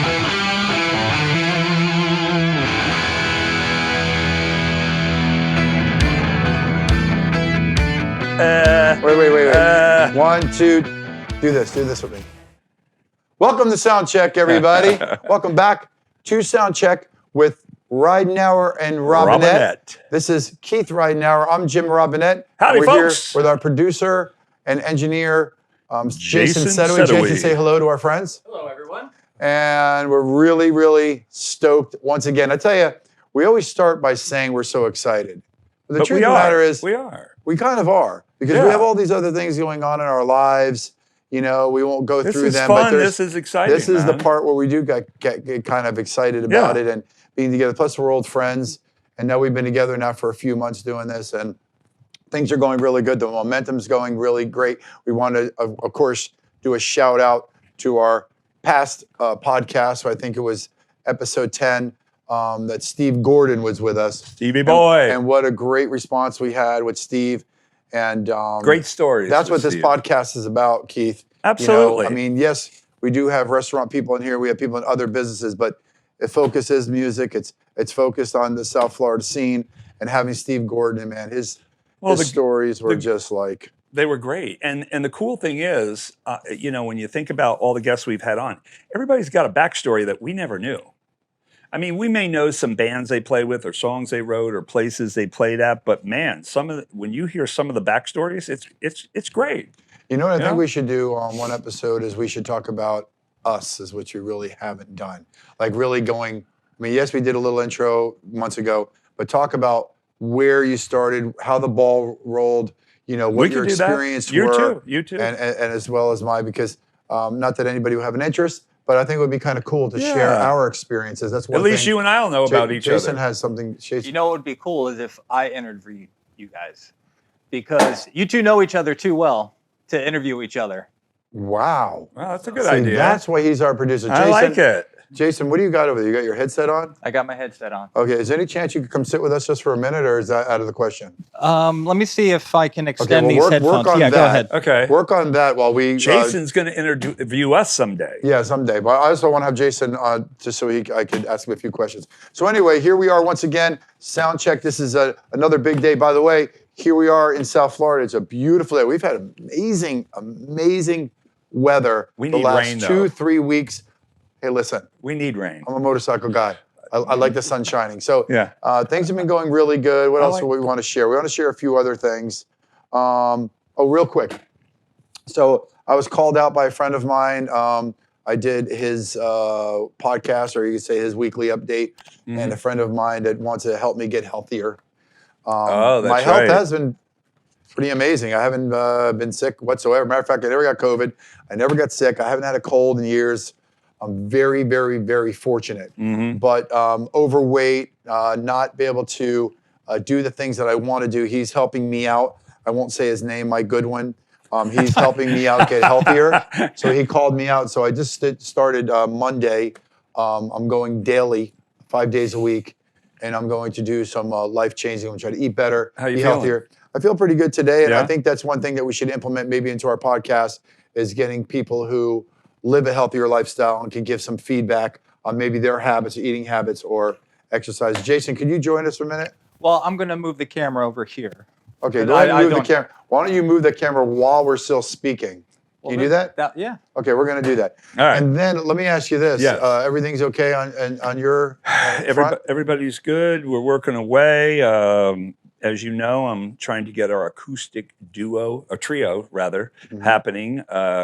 Wait. 1, 2, do this with me. Welcome to Soundcheck, everybody. Welcome back to Soundcheck with Ridenour and Robinette. This is Keith Ridenour. I'm Jim Robinette. Howdy, We're folks. here with our producer and engineer, Jason Sedoway. Jason, say hello to our friends. Hello, everyone. And we're really, really stoked once again. I tell you, we always start by saying we're so excited. But the truth of the matter is, we kind of are. Because we have all these other things going on in our lives. You know, we won't go through them. This is fun. This is exciting. This is the part where we do get kind of excited about it and being together. Plus, we're old friends. And now we've been together now for a few months doing this. And things are going really good. The momentum's going really great. We want to, of course, do a shout out to our past podcast. So I think it was episode 10 that Steve Gordon was with us. Stevie boy. And what a great response we had with Steve. And great stories. That's what this podcast is about, Keith. Absolutely. You know, I mean, yes, we do have restaurant people in here. We have people in other businesses, but it focuses music. It's focused on the South Florida scene. And having Steve Gordon, man, his stories were just like... They were great. And the cool thing is, you know, when you think about all the guests we've had on, everybody's got a backstory that we never knew. I mean, we may know some bands they played with or songs they wrote or places they played at, but man, when you hear some of the backstories, it's great. You know what I think we should do on one episode is we should talk about us, is what you really haven't done. Like really going, I mean, yes, we did a little intro months ago, but talk about where you started, how the ball rolled, you know, what your experience were. You too. And as well as mine, because not that anybody would have an interest, but I think it would be kind of cool to share our experiences. That's one At least you and I will know about each other. Jason has something. You know what would be cool is if I interviewed you guys. Because you two know each other too well to interview each other. Wow. Well, that's a good idea. That's why he's our producer. Jason, I like it. Jason, what do you got over there? You got your headset on? I got my headset on. Okay, is there any chance you could come sit with us just for a minute, or is that out of the question? Let me see if I can extend these headphones. Work on that. Go ahead. Okay. Work on that while we... Jason's going to interview us someday. Yeah, someday. But I also want to have Jason on just so I could ask him a few questions. So anyway, here we are once again. Sound check. This is another big day. By the way, here we are in South Florida. It's a beautiful day. We've had amazing weather we need the last rain, 2-3 weeks. Hey, listen. We need rain. I'm a motorcycle guy. I like the sun shining. So things have been going really good. What else do we want to share? We want to share a few other things. Real quick. So I was called out by a friend of mine. I did his podcast, or you could say his weekly update, and a friend of mine that wants to help me get healthier. My health has been pretty amazing. I haven't been sick whatsoever. Matter of fact, I never got COVID. I never got sick. I haven't had a cold in years. I'm very, very, very fortunate. But overweight, not be able to do the things that I want to do. He's helping me out. I won't say his name, Mike Goodwin. He's helping me out get healthier. So he called me out. So I just started Monday. I'm going daily, 5 days a week. And I'm going to do some life-changing. I'm going to try to eat better, be healthier. I feel pretty good today. And I think that's one thing that we should implement maybe into our podcast is getting people who live a healthier lifestyle and can give some feedback on maybe their habits, eating habits, or exercise. Jason, could you join us for a minute? Well, I'm going to move the camera over here. Okay, go ahead and move the camera. Why don't you move the camera while we're still speaking? Can you do that? Yeah. Okay, we're going to do that. All right. And then let me ask you this. Yes. Everything's okay on your front? Everybody's good. We're working away. As you know, I'm trying to get our acoustic trio, happening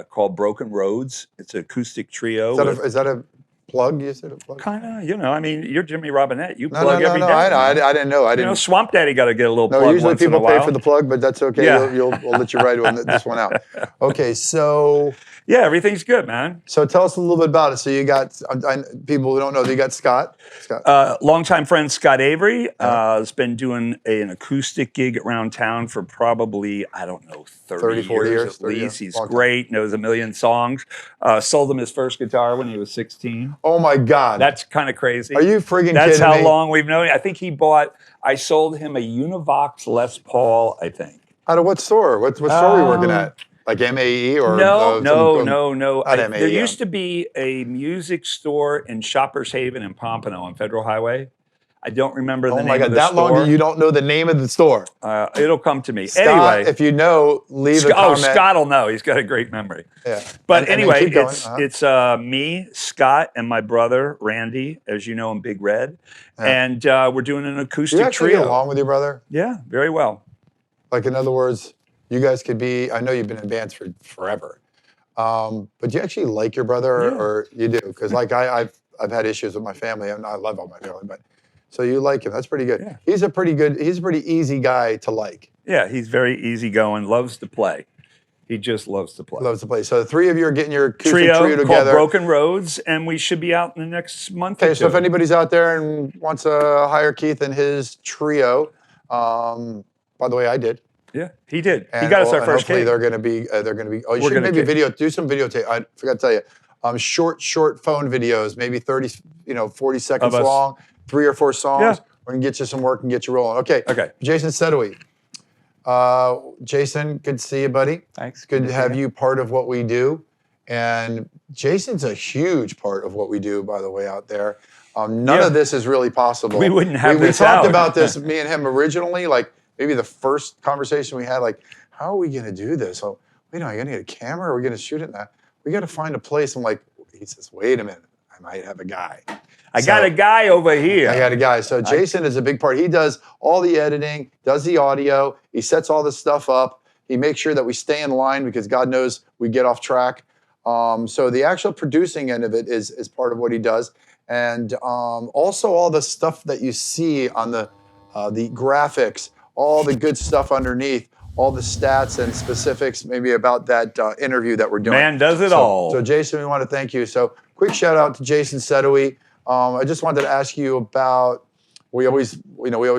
called Broken Roads. It's an acoustic trio. Is that a plug? You said a plug? Kind of, you know, I mean, you're Jimmy Robinette. You plug every day. I didn't know. You know, Swamp Daddy got to get a little plug usually once in a people while. pay for the plug, but that's okay. Yeah. We'll let you write this one out. Okay, so... Yeah, everything's good, man. So tell us a little bit about it. So you got, people who don't know, you got Scott. Longtime friend Scott Avery has been doing an acoustic gig around town for probably, I don't know, 34 years at least. He's great, knows a million songs. Sold him his first guitar when he was 16. Oh my God. That's kind of crazy. Are you friggin' kidding me? That's how long we've known. I think I sold him a Univox Les Paul, I think. Out of what store? What store are you working at? Like MAE or No. Not MAE. There used to be a music store in Shoppers Haven in Pompano on Federal Highway. I don't remember the name of the that store. long you don't know the name of the store. It'll come to me. Scott, anyway, if you know, leave a comment. Scott will know. He's got a great memory. Yeah. But anyway, keep going. it's me, Scott, and my brother Randy, as you know, in Big Red, and we're doing an acoustic you actually trio. get along with your brother? Yeah, very well. Like, in other words, you guys could be. I know you've been in bands for forever, but do you actually like your brother, or you do? Because like I've had issues with my family, and I love all my family, but. So you like him. That's pretty good. Yeah. He's a pretty easy guy to like. Yeah, he's very easygoing, loves to play. He just loves to play. Loves to play. So the three of you are getting your acoustic trio called together. Broken Roads, and we should be out in the next month or two. So if anybody's out there and wants to hire Keith and his trio, by the way, I did. Yeah, he did. And, he got us our first hopefully gig. they're going to be. Oh, you should maybe do some videotape. I forgot to tell you. Short phone videos, maybe 30, 40 seconds long, 3 or 4 songs. Yeah. We're going to get you some work and get you rolling. Okay. Jason Sedoway. Jason, good to see you, buddy. Thanks. Good to have you part of what we do. And Jason's a huge part of what we do, by the way, out there. None of this is really possible. We wouldn't have we this talked out. about this, me and him originally, like maybe the first conversation we had, like, how are we going to do this? Oh, wait, are you going to get a camera? Are we going to shoot it? We got to find a place. I'm like, he says, wait a minute, I might have a guy. I got a guy over here. I got a guy. So Jason is a big part. He does all the editing, does the audio. He sets all this stuff up. He makes sure that we stay in line because God knows we get off track. So the actual producing end of it is part of what he does. And also all the stuff that you see on the graphics, all the good stuff underneath, all the stats and specifics maybe about that interview that we're doing. Man does it all. So Jason, we want to thank you. So quick shout out to Jason Sedoway. I just wanted to ask you about. We always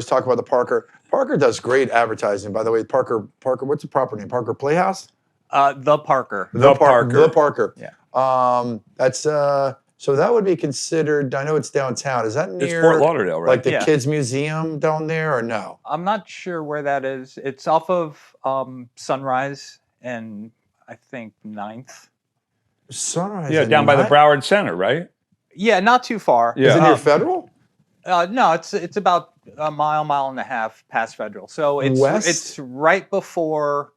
talk about the Parker. Parker does great advertising, by the way. Parker. What's the proper name? Parker Playhouse. The Parker. The Parker. Yeah. That's so that would be considered. I know it's downtown. Is that near? It's Fort Lauderdale, right? Like the Kids Museum down there, or no? I'm not sure where that is. It's off of Sunrise and I think 9th. Sunrise. Yeah, down by the Broward Center, right? Yeah, not too far. Yeah. Is it near Federal? No, it's about a mile and a half past Federal. So it's right before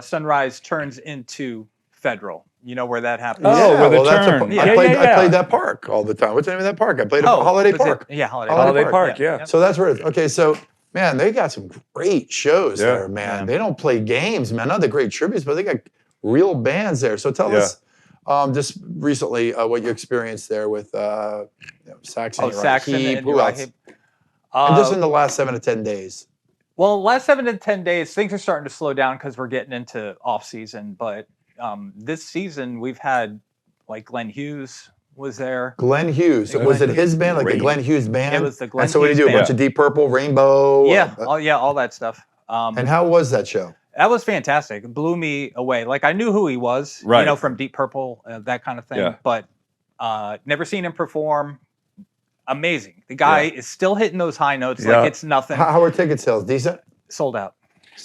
Sunrise turns into Federal. You know where that happens? Oh, where the turn. I played that park all the time. What's the name of that park? I played Holiday Park. Holiday Park. Yeah. So that's where it is. Okay, so man, they got some great shows there, man. Yeah. They don't play games, man. Not the great tributes, but they got real bands there. So tell us just recently what you experienced there with Saxon. Saxon and who else? And just in the last 7 to 10 days. Well, last 7 to 10 days, things are starting to slow down because we're getting into off season. But this season, we've had like Glenn Hughes was there. Glenn Hughes. Was it his band, like the Glenn Hughes band? It was the Glenn Hughes. And so what did you do? A bunch of Deep Purple, Rainbow? Yeah, all that stuff. And how was that show? That was fantastic. It blew me away. Like I knew who he was, from Deep Purple, that kind of thing. Yeah. But never seen him perform. Amazing. The guy is still hitting those high notes like it's nothing. How were ticket sales? Decent? Sold out.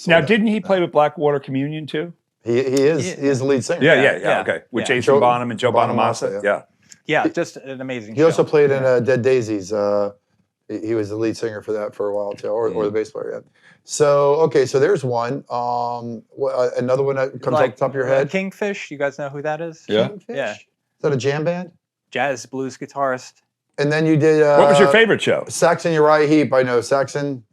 Didn't he play with Blackwater Communion too? He is the lead singer. Yeah. Okay. With Jason Bonham and Joe Bonamassa. Yeah, just an amazing He also played in Dead Daisies. He was the lead singer for that for a while too, or the bass player. Yeah. So okay, so there's one. Another one that comes off the top of your head. Kingfish. You guys know who that is? Yeah. Kingfish? Yeah. Is that a jam band? Jazz blues guitarist. And then you did. What was your favorite show? Saxon Uriah Heep. I know Saxon.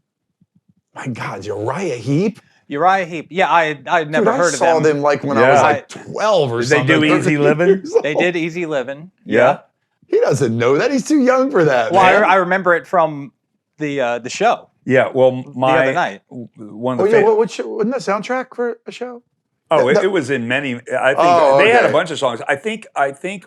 My God, Uriah Heep. Uriah Heep. Yeah, I'd never heard of them. I saw them like when I was like 12 or something. Did they do Easy Living? They did Easy Living. Yeah. He doesn't know that. He's too young for that. Well, I remember it from the show. Yeah. Well, the other night. One of the wasn't that soundtrack for a show? Oh, it was in many. I think they had a bunch of songs. I think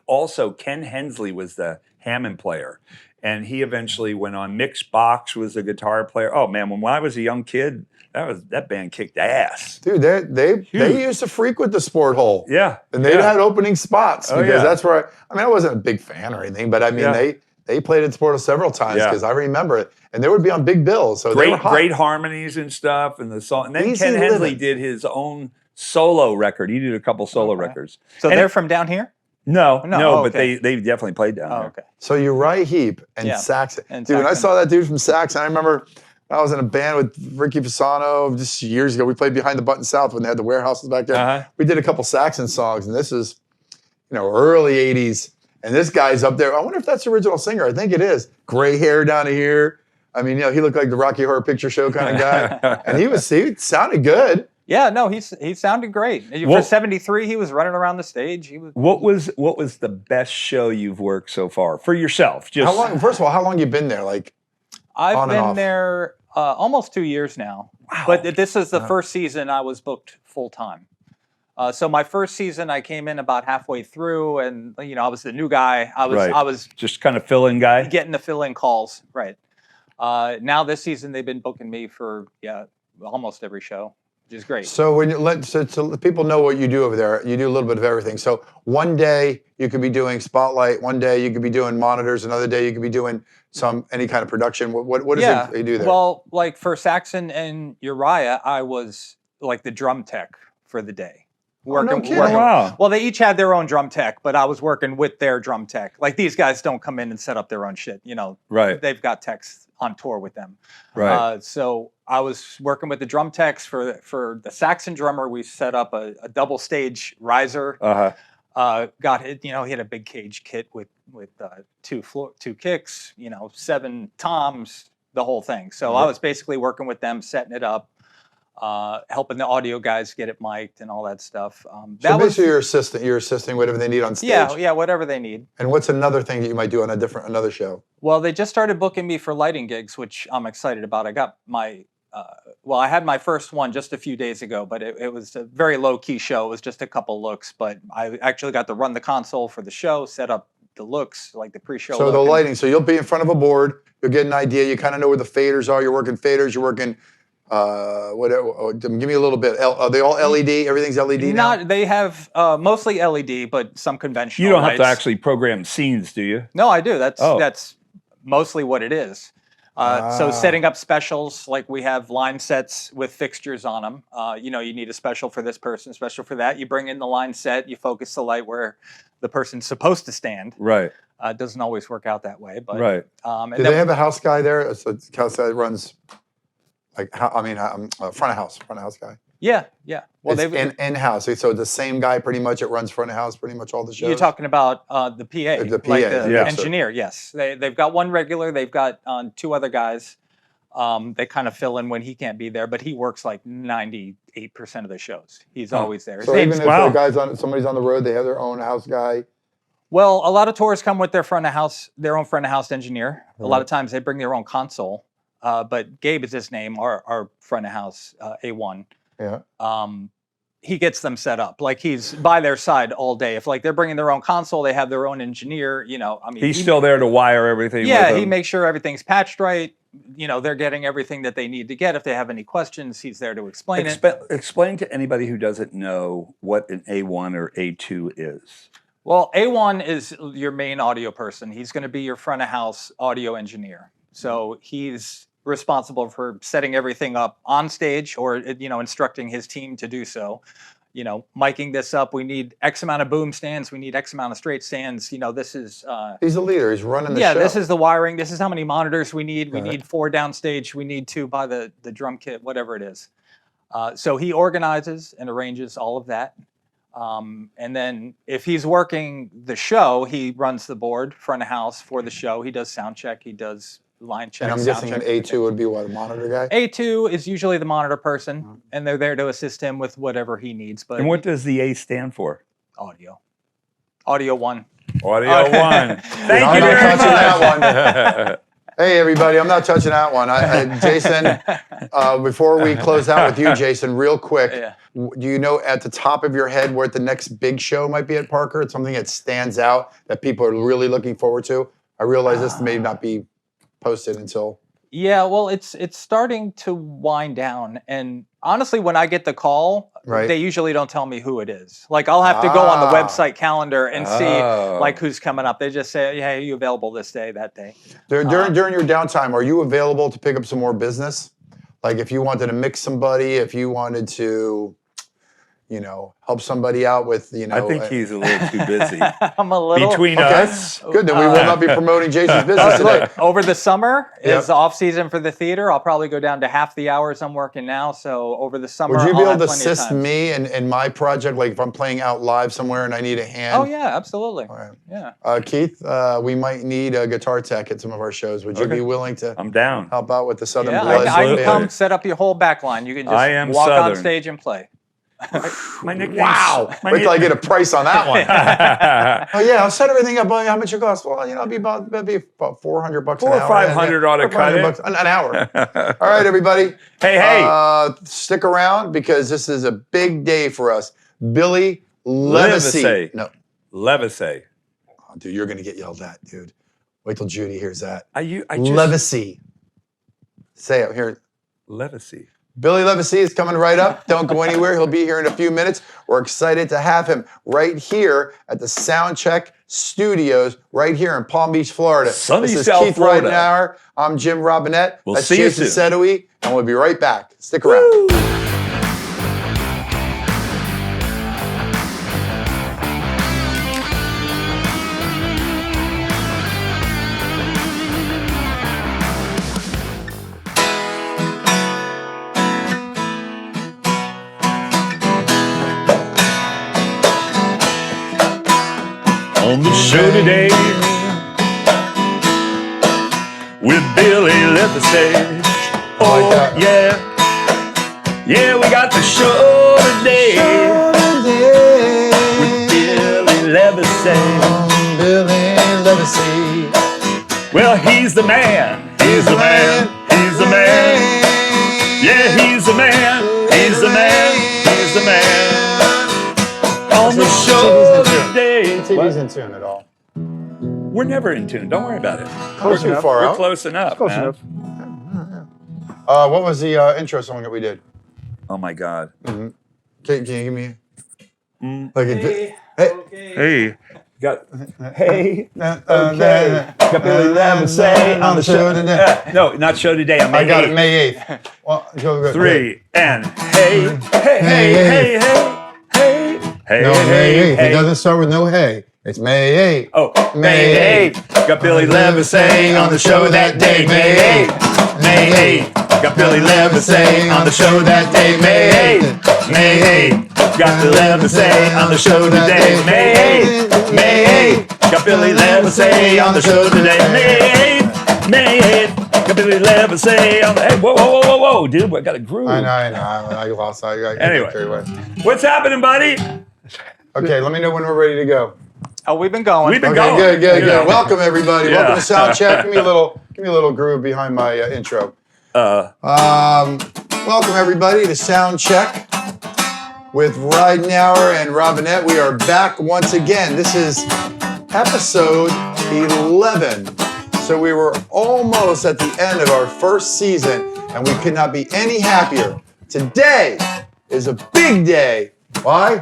also Ken Hensley was the Hammond player, and he eventually went on. Mix Box was a guitar player. Oh man, when I was a young kid, that band kicked ass. Dude, they used to frequent the Sport Hole. Yeah, and they had opening spots because that's where I wasn't a big fan or anything, but I mean they played at Sport Hole several times because I remember it, and they would be on big bills. So great harmonies and stuff, and the song. And then Ken Hensley did his own solo record. He did a couple solo records. So they're from down here? No, but they definitely played down there. Okay. So Uriah Heep and Saxon. Dude, when I saw that dude from Saxon, I remember I was in a band with Ricky Fasano just years ago. We played Behind the Button South when they had the warehouses back there. We did a couple Saxon songs, and this is, early 80s. And this guy's up there. I wonder if that's the original singer. I think it is. Gray hair down to here. I mean, he looked like the Rocky Horror Picture Show kind of guy. And he sounded good. Yeah, no, he sounded great. For 73, he was running around the stage. What was the best show you've worked so far for yourself? How long? First of all, how long you been there? Like, I've been there almost 2 years now. Wow. But this is the first season I was booked full time. So my first season, I came in about halfway through, and I was the new guy. I was just kind of fill-in guy, getting the fill-in calls. Right. Now this season, they've been booking me for almost every show, which is great. So when so people know what you do over there, you do a little bit of everything. So one day you could be doing Spotlight, one day you could be doing monitors, another day you could be doing any kind of production. What is it you do there? Well, like for Saxon and Uriah, I was like the drum tech for the day. Wow. Well, they each had their own drum tech, but I was working with their drum tech. Like these guys don't come in and set up their own shit. Right. They've got techs on tour with them. Right. So I was working with the drum techs for the Saxon drummer. We set up a double stage riser. Got it. He had a big cage kit with two kicks. 7 toms, the whole thing. So I was basically working with them, setting it up. Helping the audio guys get it mic'd and all that stuff. So basically you're assisting whatever they need on stage. Yeah, whatever they need. And what's another thing that you might do on another show? Well, they just started booking me for lighting gigs, which I'm excited about. I got my, I had my first one just a few days ago, but it was a very low-key show. It was just a couple looks, but I actually got to run the console for the show, set up the looks, like the pre-show So the lighting, so you'll be in front of a board, you'll get an idea, you kind of know where the faders are, you're working faders, you're working... give me a little bit. Are they all LED? Everything's LED now? They have mostly LED, but some conventional. You don't have to actually program scenes, do you? No, I do. That's mostly what it is. So setting up specials, like we have line sets with fixtures on them. You need a special for this person, special for that. You bring in the line set, you focus the light where the person's supposed to stand. Right. It doesn't always work out that way, but right. Do they have a house guy there? So house guy runs. Front of house guy. Yeah. Well, they've in-house. So the same guy pretty much that runs front of house pretty much all the shows. You're talking about the PA, the engineer. Yes, they've got one regular. They've got 2 other guys. They kind of fill in when he can't be there, but he works like 98% of the shows. He's always there. So even if somebody's on the road, they have their own house guy. Well, a lot of tours come with their own front of house engineer. Right. A lot of times they bring their own console. But Gabe is his name, our front of house, A1. Yeah. He gets them set up. Like he's by their side all day. If they're bringing their own console, they have their own engineer, He's still there to wire everything. Yeah, he makes sure everything's patched right. They're getting everything that they need to get. If they have any questions, he's there to explain it. Explain to anybody who doesn't know what an A1 or A2 is. Well, A1 is your main audio person. He's going to be your front of house audio engineer. So he's responsible for setting everything up on stage or, instructing his team to do so. Miking this up. We need X amount of boom stands. We need X amount of straight stands. This is... He's the leader. He's running the show. Yeah, this is the wiring. This is how many monitors we need. We need 4 downstage. We need 2 by the drum kit, whatever it is. So he organizes and arranges all of that. And then if he's working the show, he runs the board, front of house for the show. He does sound check. He does line check. And I'm guessing an A2 would be what, a monitor guy? A2 is usually the monitor person, and they're there to assist him with whatever he needs. But and what does the A stand for? Audio. Audio 1. Audio 1. Thank you very much. That one. Hey, everybody, I'm not touching that one. Jason, before we close out with you, Jason, real quick, do you know at the top of your head where the next big show might be at Parker? It's something that stands out that people are really looking forward to? I realize this may not be posted until... Yeah, well, it's starting to wind down. And honestly, when I get the call, they usually don't tell me who it is. Like, I'll have to go on the website calendar and see, who's coming up. They just say, hey, are you available this day, that day? During your downtime, are you available to pick up some more business? Like, if you wanted to mix somebody, if you wanted to, help somebody out with, I think he's a little too busy. I'm a little between us. Good. Then we will not be promoting Jason's business today. Look, over the summer is the off season for the theater. I'll probably go down to half the hours I'm working now. So over the summer, would you be I'll able to have plenty of assist time. me in my project? Like if I'm playing out live somewhere and I need a hand. Oh yeah, absolutely. All right. Yeah. Keith, we might need a guitar tech at some of our shows. Would you be willing to I'm down. help out with the Southern Yeah, Blood? I can come set up your whole back line. You can just walk on stage and play. My nickname. Wow! Wait till I get a price on that one. Oh yeah, I'll set everything up. How much it costs? Well, it'd be about $400 $400 an hour. or $500 ought to cut it. An hour. All right, everybody. Hey. Stick around because this is a big day for us. Billy Livesay. No. Livesay. Oh, dude, you're gonna get yelled at, dude. Wait till Judy hears that. Livesay. Say it here. Livesay. Billy Livesay is coming right up. Don't go anywhere. He'll be here in a few minutes. We're excited to have him right here at the Soundcheck Studios, right here in Palm Beach, Florida. Sunny this is South Keith Florida. Ridenour. I'm Jim Robinette. We'll That's see you Jason soon. Sedowy, and we'll be right back. Stick around. Woo! On the show today with Billy Livesay. Oh, yeah. Yeah, we got the show today with Billy Livesay. Billy Livesay. Well, he's the man. He's the man. He's the man. Yeah, he's the man. He's the man. He's the man. On the show today. TV's in tune at all. We're never in tune. Don't worry about it. Close enough. Far We're out. close enough. Close man. enough. What was the intro song that we did? Oh my God. Can you give me? Hey. Got. Hey. Okay. Got Billy Livesay on the show today. No, not show today. On May I got 8th. it May 8th. Well, go. 3 and hey, hey, hey, hey, hey, hey, hey, No, May 8th. hey. It doesn't start with no hey. It's May 8th. Oh, May 8th. Got Billy Livesay on the show that day. May 8th. May 8th. Got Billy Livesay on the show that day. May 8th. May 8th. Got Billy Livesay on the show today. May 8th. May 8th. Got Billy Livesay on the show today. May 8th. May 8th. Got Billy Livesay on the. Hey, whoa, dude! I got a groove. I know. I lost. I Anyway. carried away. What's happening, buddy? Okay, let me know when we're ready to go. Oh, we've been going. We've been Okay, going. good. Yeah. Welcome everybody. Yeah. Welcome to Soundcheck. Give me a little groove behind my intro. Welcome everybody to Soundcheck with Ridenour and Robinette. We are back once again. This is episode 11. So we were almost at the end of our first season, and we could not be any happier. Today is a big day. Why?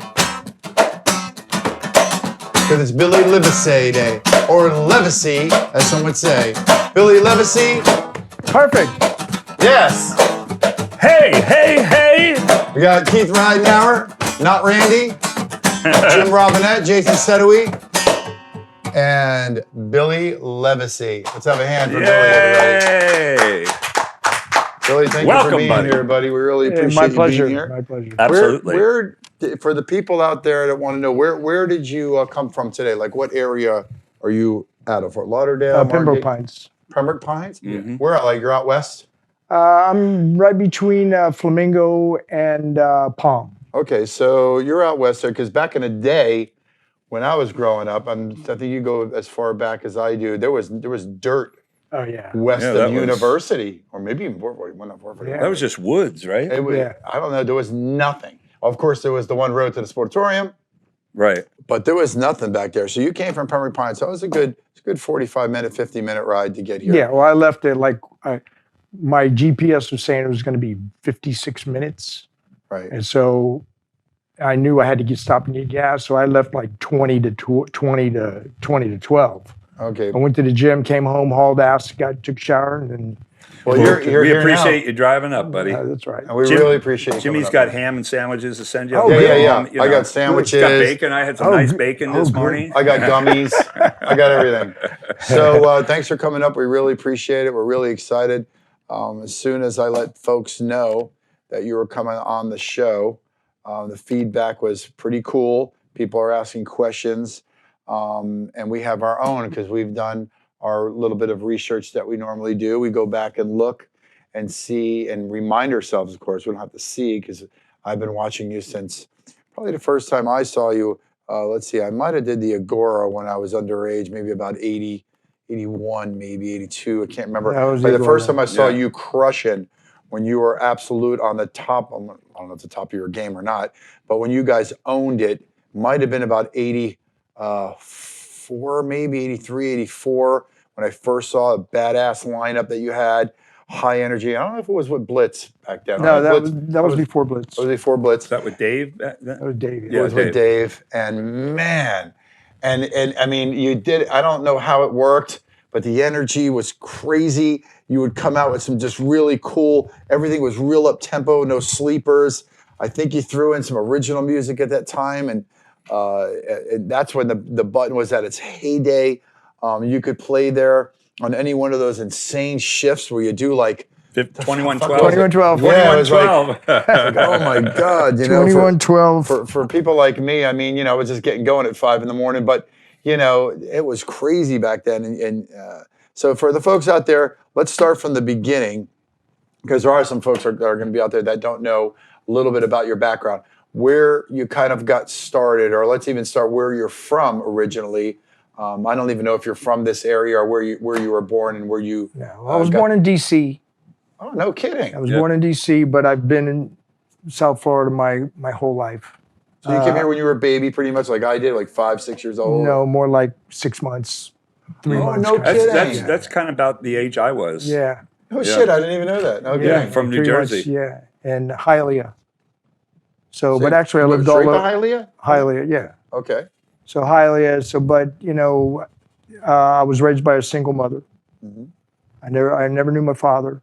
Because it's Billy Livesay Day, or Livesay, as some would say. Billy Livesay. Perfect. Yes. Hey. We got Keith Ridenour, not Randy, Jim Robinette, Jason Sedowy, and Billy Livesay. Let's have a hand for Billy, everybody. Yay! Billy, thank Welcome, you for being buddy. here, buddy. We really appreciate My you pleasure. being here. My pleasure. Absolutely. Where, for the people out there that want to know, where did you come from today? Like, what area are you out of? Fort Lauderdale? Pembroke Margate? Pines. Pembroke Pines? Mm-hmm. Where at? Like, you're out west? I'm right between Flamingo and Palm. Okay, so you're out west there, because back in the day, when I was growing up, I think you go as far back as I do, there was dirt Oh, yeah. west Yeah, of that was- University, or maybe even 440, well, not 440. Yeah. That was just woods, right? It was, Yeah. I don't know, there was nothing. Of course, there was the one road to the Sportatorium, Right. but there was nothing back there. So you came from Pembroke Pines, so it was a good 45-minute, 50-minute ride to get here. Yeah, well, I left it my GPS was saying it was going to be 56 minutes. Right. And so I knew I had to stop and get gas. So I left like 20 to 12. Okay. I went to the gym, came home, hauled ass, took a shower, and then. Well, we appreciate you driving up, buddy. That's right. And we really appreciate you. Jimmy's got ham and sandwiches to send you. Oh, yeah. I got sandwiches. Got bacon. I had some nice bacon this morning. I got gummies. I got everything. So thanks for coming up. We really appreciate it. We're really excited. As soon as I let folks know that you were coming on the show, the feedback was pretty cool. People are asking questions. And we have our own because we've done our little bit of research that we normally do. We go back and look and see and remind ourselves, of course. We don't have to see because I've been watching you since probably the first time I saw you. Let's see, I might have did the Agora when I was underage, maybe about 80, 81, maybe 82. I can't remember. But the first time I saw you crushing when you were absolute on the top, I don't know if the top of your game or not, but when you guys owned it, might have been about 84, maybe 83, 84, when I first saw a badass lineup that you had, high energy. I don't know if it was with Blitz back then. No, that was before Blitz. It was before Blitz. Is that with Dave? That was Dave. It was with Dave. And man, and I mean, you did, I don't know how it worked, but the energy was crazy. You would come out with some just really cool, everything was real up tempo, no sleepers. I think you threw in some original music at that time, and that's when the button was at its heyday. You could play there on any one of those insane shifts where you do like 2112. 2112. Yeah, it was like, 2112. oh my God. 2112. For people like me, I mean, I was just getting going at 5 a.m, but it was crazy back then. And so for the folks out there, let's start from the beginning, because there are some folks that are going to be out there that don't know a little bit about your background, where you kind of got started, or let's even start where you're from originally. I don't even know if you're from this area or where you were born and where you. Yeah, well, I was born in D.C. Oh, no kidding. I was born in D.C., but I've been in South Florida my whole life. So you came here when you were a baby, pretty much like I did, like 5, 6 years old? No, more like 6 months, 3 months. No kidding. That's kind of about the age I was. Yeah. Oh, shit, I didn't even know that. No kidding. From New 3 Jersey. months, yeah, and Hialeah. So, but actually I You lived went all straight over. to Hialeah? Hialeah, yeah. Okay. So Hialeah, but I was raised by a single mother. Mm-hmm. I never knew my father.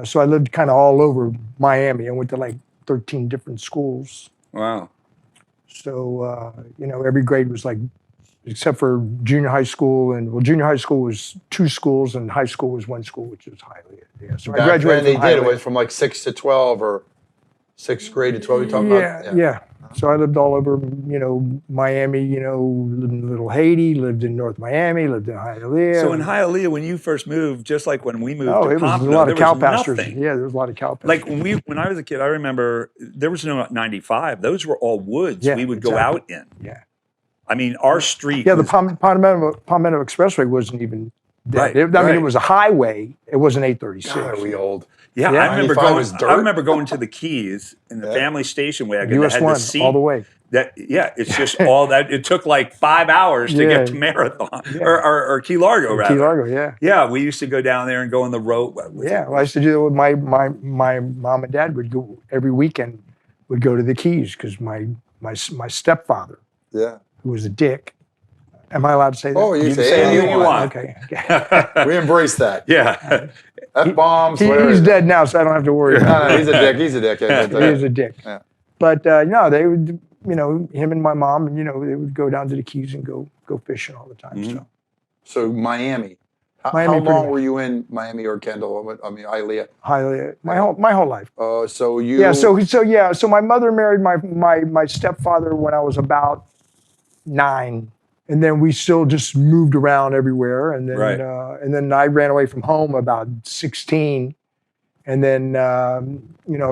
So I lived kind of all over Miami. I went to like 13 different schools. Wow. So, every grade was like, except for junior high school. Junior high school was 2 schools and high school was 1 school, which was Hialeah. Yeah. So I graduated they from did. It Hialeah. went from like 6 to 12 or 6th grade to 12 you're talking about? Yeah. So I lived all over, Miami, lived in Little Haiti, lived in North Miami, lived in Hialeah. So in Hialeah, when you first moved, just like when we moved to it was Pompano, a lot of there cow was pastures. nothing. Yeah, there was a lot of cow pastures. Like when I was a kid, I remember there was no 95. Those were all woods we would go out in. Yeah. I mean, our street. Yeah, the Palmetto Expressway wasn't even dead. Right, It was a highway. It wasn't 836. God, are we old? Yeah, Yeah. I remember 95 was dirt. I remember going to the Keys in the family station wagon. US that had 1 the seat. all the way. It's just all that. It took like 5 hours to get to Marathon or Key Largo, rather. Key Largo, yeah. Yeah, we used to go down there and go on the road. Yeah, well, I used to do that with my mom and dad would go every weekend. Would go to the Keys because my stepfather, who was a dick. Am I allowed to say that? Oh, you can say anything you want. Okay. We embrace that. Yeah. F-bombs, whatever. He's dead now, so I don't have to worry about No, he's a dick. He's a dick. it. He's a dick. Yeah. But no, they would, him and my mom, and they would go down to the Keys and go fishing all the time. Mm-hmm. So Miami. Miami, How pretty long much. were you in Miami or Kendall? I mean, Hialeah. Hialeah, my whole life. So you. Yeah. So my mother married my stepfather when I was about 9. And then we still just moved around everywhere. And then, and then I ran away from home about 16. And then,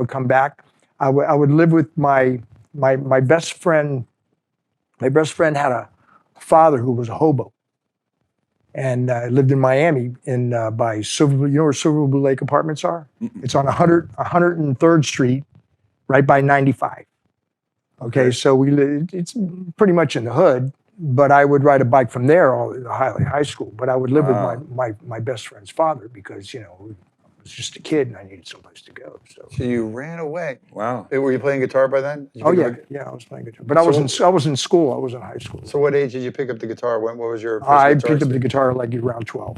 come back. I would live with my best friend. My best friend had a father who was a hobo, and lived in Miami by Silver. You know where Silver Blue Lake Apartments are? Mm-mm. It's on 103rd Street, right by 95. Okay, so it's pretty much in the hood. But I would ride a bike from there all to Hialeah High School. But I would live with my best friend's father because was just a kid and I needed someplace to go. So you ran away. Wow. Were you playing guitar by then? Oh yeah, I was playing guitar. But I was in school. I was in high school. So what age did you pick up the guitar? What was your first I guitar picked up the guitar like around 12.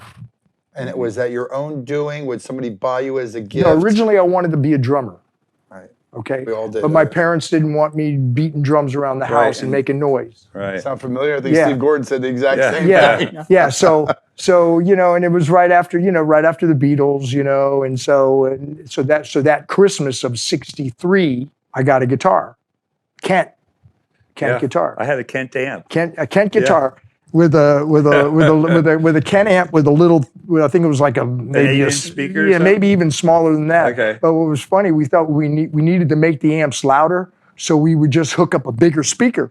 And was that your own doing? Would somebody buy you as a gift? No, originally I wanted to be a drummer. Right. Okay. We all did. But my parents didn't want me beating drums around the house and making noise. Right. Sound familiar? I think Steve Gordon said the exact same thing. Yeah. So you know, and it was right after the Beatles, you know, and so that Christmas of '63, I got a guitar, Kent guitar. I had a Kent amp. A Kent guitar. With a Kent amp with a little, I think it was like maybe a speaker. Yeah, maybe even smaller than that. Okay. But what was funny, we thought we needed to make the amps louder, so we would just hook up a bigger speaker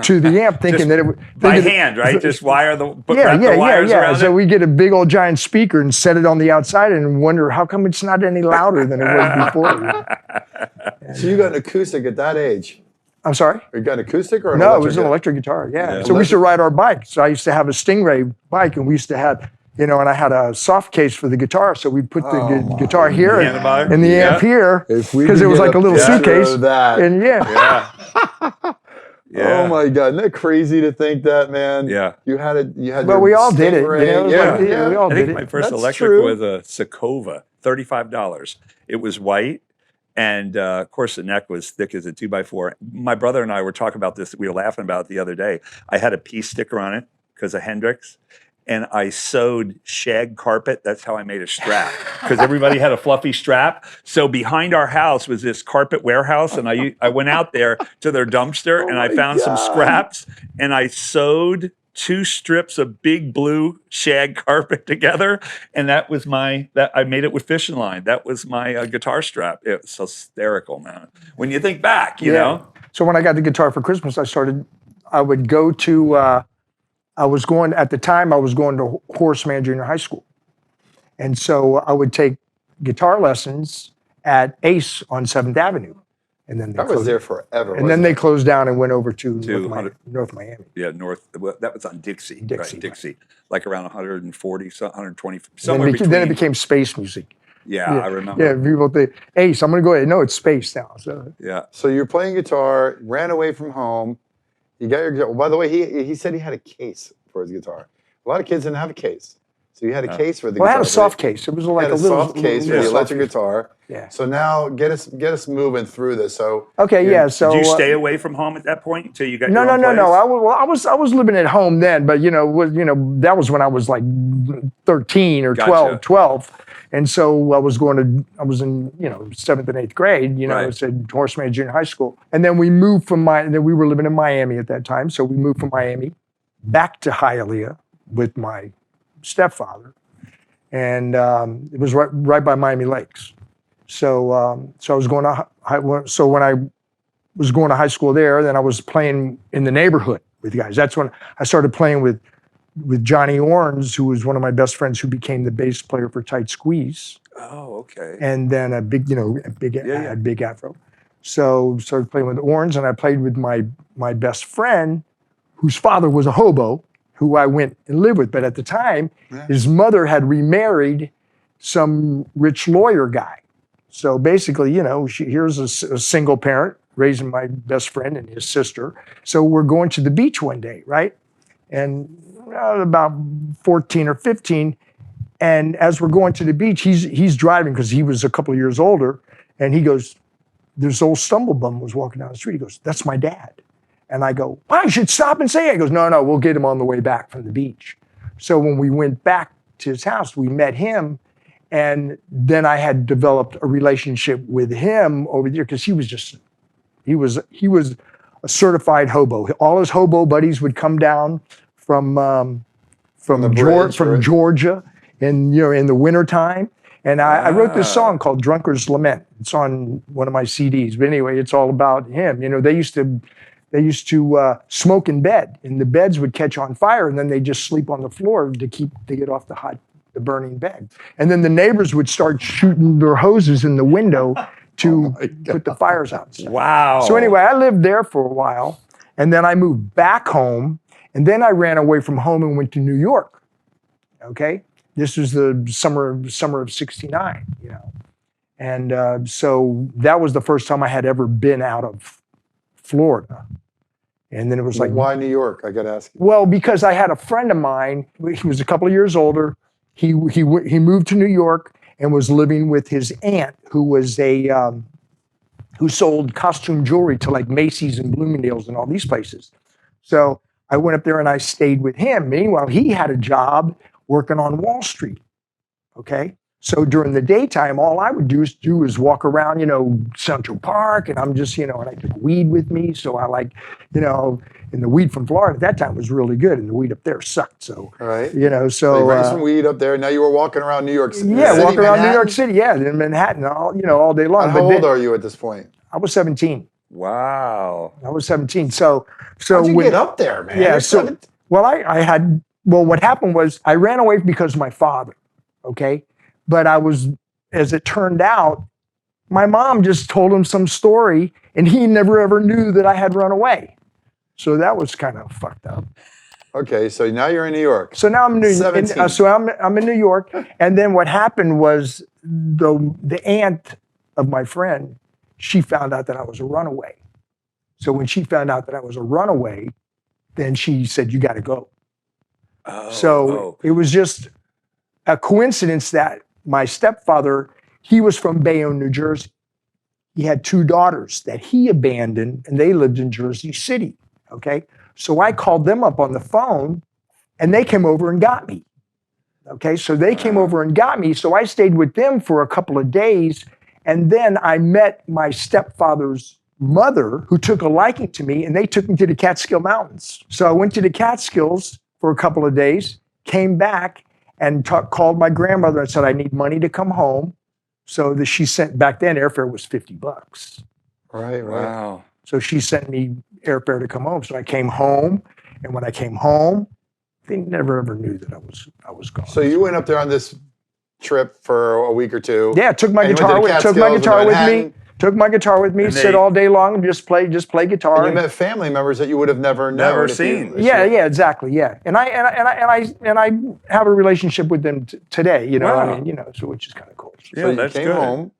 to the amp, thinking that it would by hand, right? Just wire the wires around it. So we get a big old giant speaker and set it on the outside, and wonder how come it's not any louder than it was before. So you got an acoustic at that age. I'm sorry? You got an acoustic or an No, electric? it was an electric guitar, yeah. So we used to ride our bikes. So I used to have a Stingray bike, and we used to have, you know, and I had a soft case for the guitar. So we'd put the guitar here and the amp here, because it was like a little suitcase. And Oh my God, isn't that crazy to think that, man? Yeah. You had Well, we all did it. You know, we all I did think it. my first That's electric true. was a Sakova, $35. It was white. And of course, the neck was thick as a 2x4. My brother and I were talking about this. We were laughing about it the other day. I had a peace sticker on it because of Hendrix. And I sewed shag carpet. That's how I made a strap, because everybody had a fluffy strap. So behind our house was this carpet warehouse. And I went out there to their dumpster and I found some scraps and I sewed 2 strips of big blue shag carpet together, and I made it with fishing line. That was my guitar strap. It was hysterical, man. When you think back, you know. So when I got the guitar for Christmas, I would go to, I was going to Horseman Junior High School. And so I would take guitar lessons at Ace on 7th Avenue. And then I was there forever. And then they closed down and went over to North Miami. Yeah, that was on Dixie. Dixie, right, Dixie. Like around 140, 120, Then it became Space Music. Yeah, I remember. Yeah, people think, Ace, I'm going to go ahead. No, it's Space now. So yeah. So you're playing guitar, ran away from home. You got your guitar. Well, by the way, he said he had a case for his guitar. A lot of kids didn't have a case. So you had a case for the guitar. Well, I had a soft case. It was like a little soft case for the electric guitar. Yeah. So now get us moving through this. So So did you stay away from home at that point until you got No. your own place? I was living at home then, but that was when I was like 13 or 12. And so I was in 7th and 8th grade, it's at Horseman Junior High School. And then we moved then we were living in Miami at that time. So we moved from Miami back to Hialeah with my stepfather. And it was right by Miami Lakes. So I was going to when I was going to high school there, then I was playing in the neighborhood with guys. That's when I started playing with Johnny Orns, who was one of my best friends, who became the bass player for Tight Squeeze. Oh, okay. And then a big afro. So started playing with Orns, and I played with my best friend, whose father was a hobo, who I went and lived with. But at the time, his mother had remarried some rich lawyer guy. So basically, here's a single parent raising my best friend and his sister. So we're going to the beach one day, right? And about 14 or 15. And as we're going to the beach, he's driving because he was a couple of years older. And he goes, this old stumblebum was walking down the street. He goes, that's my dad. And I go, well, you should stop and say it. He goes, no, we'll get him on the way back from the beach. So when we went back to his house, we met him. And then I had developed a relationship with him over there because he was a certified hobo. All his hobo buddies would come down from Georgia in the wintertime. And I wrote this song called Drunkard's Lament. It's on one of my CDs. But anyway, it's all about him. They used to smoke in bed, and the beds would catch on fire, and then they just sleep on the floor to get off the burning bed. And then the neighbors would start shooting their hoses in the window to put the fires out. Wow. So anyway, I lived there for a while, and then I moved back home, and then I ran away from home and went to New York. Okay? This was the summer of '69, you know. And so that was the first time I had ever been out of Florida. And then it was like, why New York? I got to ask you. Well, because I had a friend of mine. He was a couple of years older. He moved to New York and was living with his aunt, who was who sold costume jewelry to like Macy's and Bloomingdale's and all these places. So I went up there and I stayed with him. Meanwhile, he had a job working on Wall Street. Okay. So during the daytime, all I would do is walk around, you know, Central Park, and I'm just, you know, and I took weed with me. So I like, you know, and the weed from Florida at that time was really good, and the weed up there sucked. So, right. You know, so you bring some weed up there. Now you were walking around New York City. Yeah, walking around New York City. Yeah, in Manhattan, all day long. And how old are you at this point? I was 17. Wow. I was 17. So how'd you get up there, man? Yeah. So, well, what happened was I ran away because of my father. Okay. But as it turned out, my mom just told him some story and he never ever knew that I had run away. So that was kind of fucked up. Okay, so now you're in New York. So now I'm I'm in New York. And then what happened was the aunt of my friend, she found out that I was a runaway. So when she found out that I was a runaway, then she said, "You got to go." It was just a coincidence that my stepfather, he was from Bayonne, New Jersey. He had 2 daughters that he abandoned, and they lived in Jersey City, okay? So I called them up on the phone, and they came over and got me, okay? So they came over and got me, so I stayed with them for a couple of days, and then I met my stepfather's mother, who took a liking to me, and they took me to the Catskill Mountains. So I went to the Catskills for a couple of days, came back, and called my grandmother and said, "I need money to come home." So she sent, back then airfare was $50. Right. Wow. So she sent me airfare to come home. So I came home, and when I came home, they never ever knew that I was gone. So you went up there on this trip for a week or two. Yeah, took my guitar with me. Took my guitar with me, sit all day long and just play guitar. And you met family members that you would have never seen. Yeah, exactly. Yeah. And I have a relationship with them today, you know. Wow. I mean, you know, so which is kind of cool. So you came home.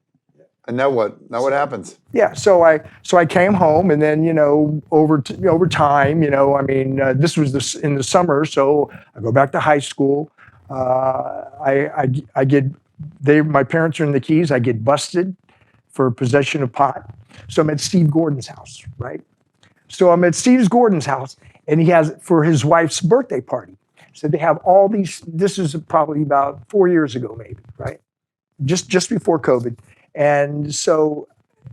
And now what? Now what happens? Yeah, so I came home, and then, you know, over time, you know, I mean, this was in the summer, so I go back to high school. My parents are in the Keys. I get busted for possession of pot. So I'm at Steve Gordon's house, right? So I'm at Steve Gordon's house, and he has, for his wife's birthday party. So they have all these, this is probably about 4 years ago, maybe, right? Just before COVID. And so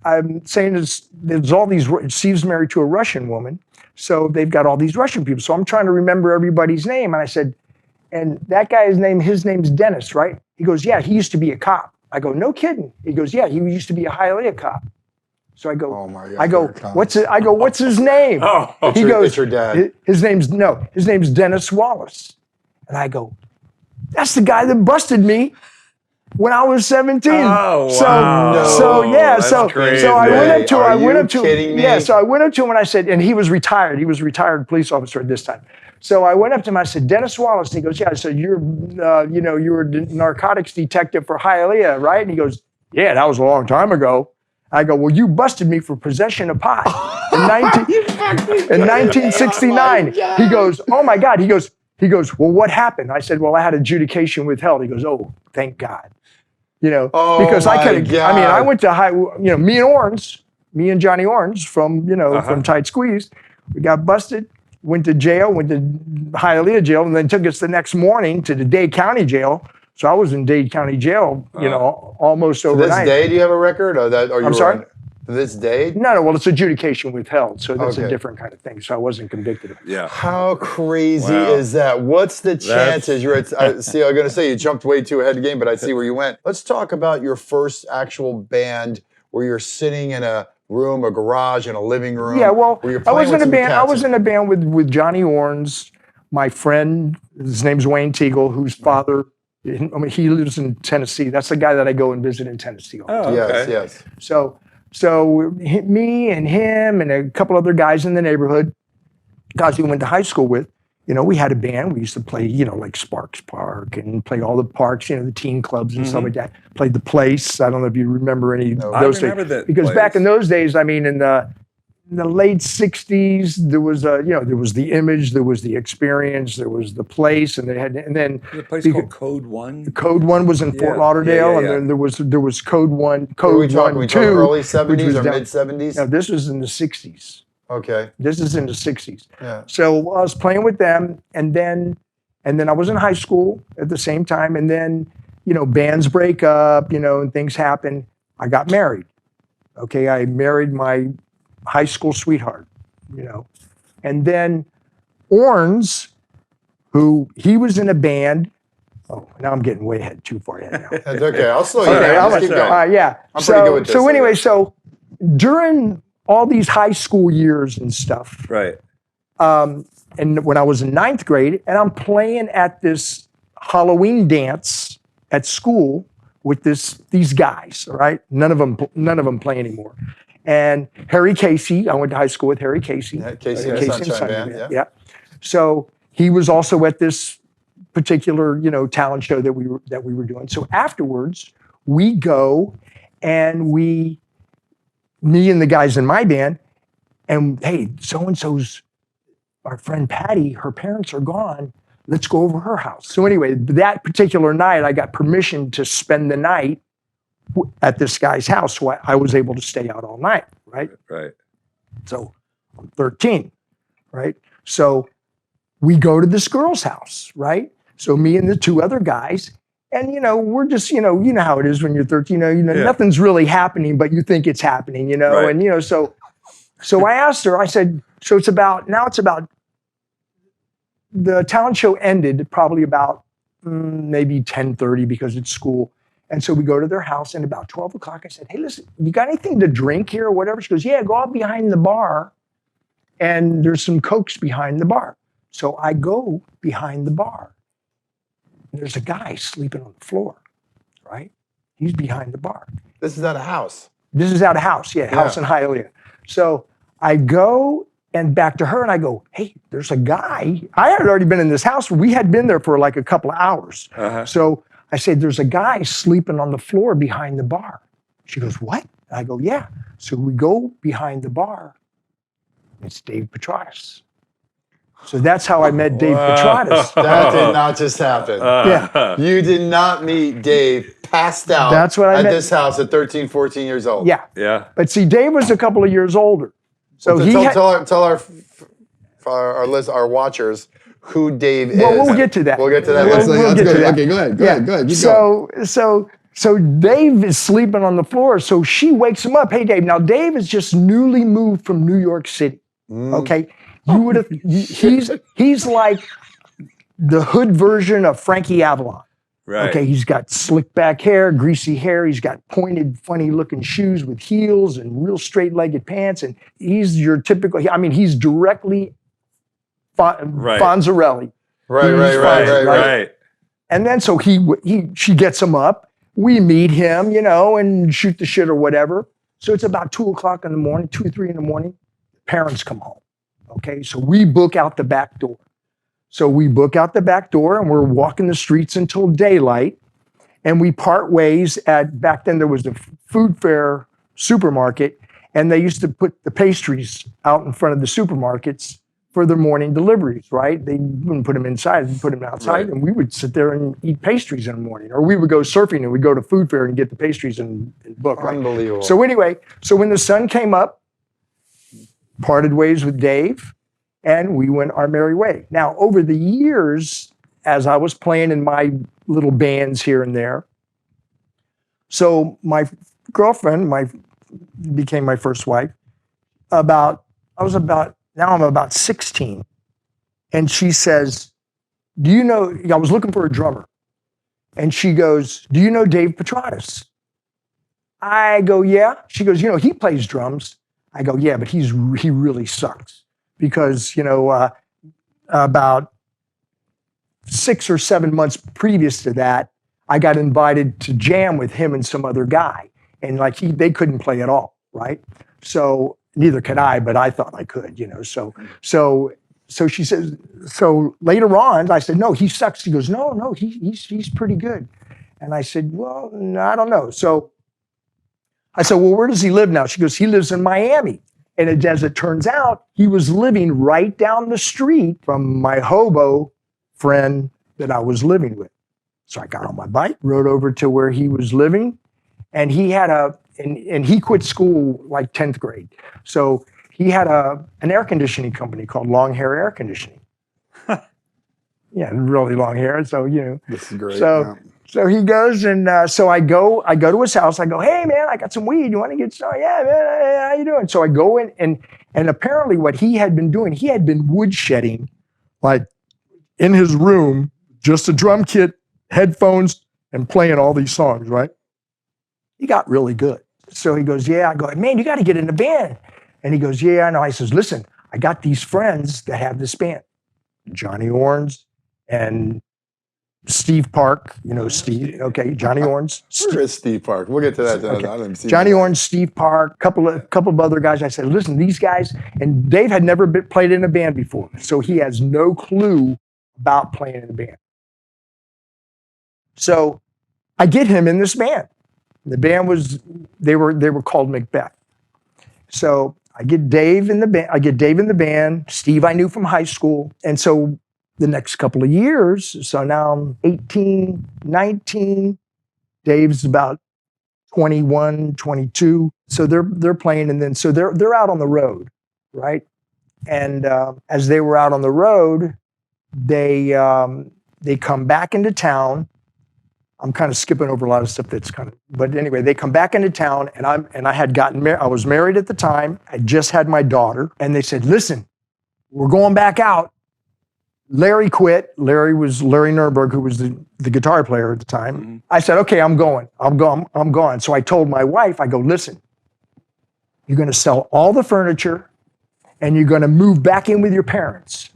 I'm saying there's all these, Steve's married to a Russian woman. So they've got all these Russian people. So I'm trying to remember everybody's name. And I said, and that guy's name, his name's Dennis, right? He goes, "Yeah, he used to be a cop." I go, "No kidding." He goes, "Yeah, he used to be a Hialeah cop." So I go, "Oh my God." I go, "What's his name?" He goes, "It's your dad." His name's Dennis Wallace. And I go, "That's the guy that busted me when I was 17. Oh, wow. So I went up to Are you kidding me? Yeah, so I went up to him and I said, and he was retired. He was a retired police officer at this time. So I went up to him, I said, "Dennis Wallace." And he goes, "Yeah." I said, "You're a narcotics detective for Hialeah, right?" And he goes, "Yeah, that was a long time ago." I go, "Well, you busted me for possession of pot in 1969. He goes, "Oh my God." He goes, "Well, what happened?" I said, "Well, I had adjudication withheld." He goes, "Oh, thank God." You know, because I could. I mean, I went to me and Johnny Orange from from Tight Squeeze. We got busted, went to jail, went to Hialeah jail, and then took us the next morning to the Dade County jail. So I was in Dade County jail, almost overnight. To this day, do you have a record? I'm sorry? To this day? No. Well, it's adjudication withheld, so that's a different kind of thing. So I wasn't convicted of it. Yeah. How crazy is that? What's the chances you're at? I'm going to say you jumped way too ahead of the game, but I see where you went. Let's talk about your first actual band where you're sitting in a room, a garage, in a living room. Yeah, well, I was in a band. I was in a band with Johnny Orange, my friend. His name's Wayne Teagle, whose father. I mean, he lives in Tennessee. That's the guy that I go and visit in Tennessee all the time. Yes. So me and him and a couple other guys in the neighborhood, guys we went to high school with, we had a band. We used to play, like Sparks Park and play all the parks, the teen clubs and stuff like that. Played the Place. I don't know if you remember any of those I remember days. that Because place. back in those days, I mean, in the late 60s, there was there was the Image, there was the Experience, there was the Place, and then There's a place called Code One. Code One was in Fort Lauderdale, and then there was Code One, Code One 2. Early 70s or mid 70s? No, this was in the 60s. Okay. This is in the 60s. Yeah. So I was playing with them, and then I was in high school at the same time, and then bands break up, and things happen. I got married. Okay, I married my high school sweetheart, and then Orns, who he was in a band. Oh, now I'm getting way ahead, too far ahead now. That's okay. I'll slow you Okay, down. I'm Just keep going. yeah. I'm pretty good with this. So anyway, so during all these high school years and stuff, Right. and when I was in 9th grade, and I'm playing at this Halloween dance at school with these guys, all right? None of them play anymore. And Harry Casey, I went to high school with Harry Casey. Casey and the Sunshine Band, yeah. So he was also at this particular, talent show that we were doing. So afterwards, we go and me and the guys in my band, and hey, so-and-so's our friend Patty, her parents are gone. Let's go over her house. So anyway, that particular night, I got permission to spend the night at this guy's house. So I was able to stay out all night, right? Right. So I'm 13, right? So we go to this girl's house, right? So me and the two other guys, and we're just, you know how it is when you're 13, nothing's really happening, but you think it's happening, Right. and so I asked her, I said, so it's about the talent show ended probably about maybe 10:30 because it's school. And so we go to their house, and about 12 o'clock, I said, hey, listen, you got anything to drink here or whatever? She goes, yeah, go out behind the bar, and there's some Cokes behind the bar. So I go behind the bar, and there's a guy sleeping on the floor, right? He's behind the bar. This is at a house. This is at a house, house in Hialeah. So I go and back to her, and I go, hey, there's a guy. I had already been in this house. We had been there for like a couple of hours. Uh-huh. So I said, there's a guy sleeping on the floor behind the bar. She goes, what? I go, yeah. So we go behind the bar. It's Dave Petratus. So that's how I met Dave Petratus. That did not just happen. Yeah. You did not meet Dave passed out That's what I at meant. this house at 13, 14 years old. Yeah. Yeah. But see, Dave was a couple of years older. So tell our watchers who Dave is. Well, we'll get to that. We'll get to that. We'll get to that. Okay, go ahead. So Dave is sleeping on the floor. So she wakes him up. Hey, Dave. Now Dave is just newly moved from New York City. Okay, you would have. He's like the hood version of Frankie Avalon. Right. Okay, he's got slick back hair, greasy hair. He's got pointed, funny-looking shoes with heels and real straight-legged pants. And he's your typical. I mean, he's directly Fonzarelli. Right. And then so she gets him up. We meet him, and shoot the shit or whatever. So it's about 2 o'clock in the morning, 2 or 3 in the morning. Parents come home. Okay, so we book out the back door. So we book out the back door, and we're walking the streets until daylight. And we part ways back then there was a food fair supermarket, and they used to put the pastries out in front of the supermarkets for their morning deliveries, right? They wouldn't put them inside, they'd put them outside, Right. and we would sit there and eat pastries in the morning. Or we would go surfing, and we'd go to food fair and get the pastries and book, right? Unbelievable. So anyway, when the sun came up, parted ways with Dave, and we went our merry way. Now, over the years, as I was playing in my little bands here and there, so my girlfriend became my first wife. I'm about 16, and she says, "Do you know?" I was looking for a drummer, and she goes, "Do you know Dave Petratus?" I go, "Yeah." She goes, "He plays drums." I go, "Yeah, but he really sucks." Because, about 6 or 7 months previous to that, I got invited to jam with him and some other guy. And they couldn't play at all, right? So neither could I, but I thought I could, So so she says, so later on, I said, no, he sucks. She goes, no, he's pretty good. And I said, well, no, I don't know. So I said, well, where does he live now? She goes, he lives in Miami. And as it turns out, he was living right down the street from my hobo friend that I was living with. So I got on my bike, rode over to where he was living, and he had and he quit school like 10th grade. So he had an air conditioning company called Long Hair Air Conditioning. Yeah, really long hair. So, you know. This is great. So he goes, and so I go to his house. I go, hey, man, I got some weed. You want to get started? Yeah, man, how you doing? So I go in, and apparently what he had been doing, he had been woodshedding, like in his room, just a drum kit, headphones, and playing all these songs, right? He got really good. So he goes, yeah. I go, man, you got to get in the band. And he goes, yeah, I know. I says, listen, I got these friends that have this band, Johnny Orns and Steve Park, you know, Steve, okay, Johnny Orns. Where is Steve Park? We'll get to that. Okay. I didn't see Johnny Orns, Steve Park, couple of other guys. I said, listen, these guys, and Dave had never played in a band before, so he has no clue about playing in a band. So I get him in this band. The band was, they were called Macbeth. So I get Dave in the band. Steve I knew from high school. And so the next couple of years, so now I'm 18, 19, Dave's about 21, 22. So they're playing, and then so they're out on the road, right? And as they were out on the road, they come back into town. I'm kind of skipping over a lot of stuff that's kind of, but anyway, they come back into town, and I had gotten married. I was married at the time. I just had my daughter, and they said, listen, we're going back out. Larry quit. Larry Nuremberg, who was the guitar player at the time. Mm-hmm. I said, okay, I'm going. I'm gone. So I told my wife, I go, listen, you're going to sell all the furniture, and you're going to move back in with your parents.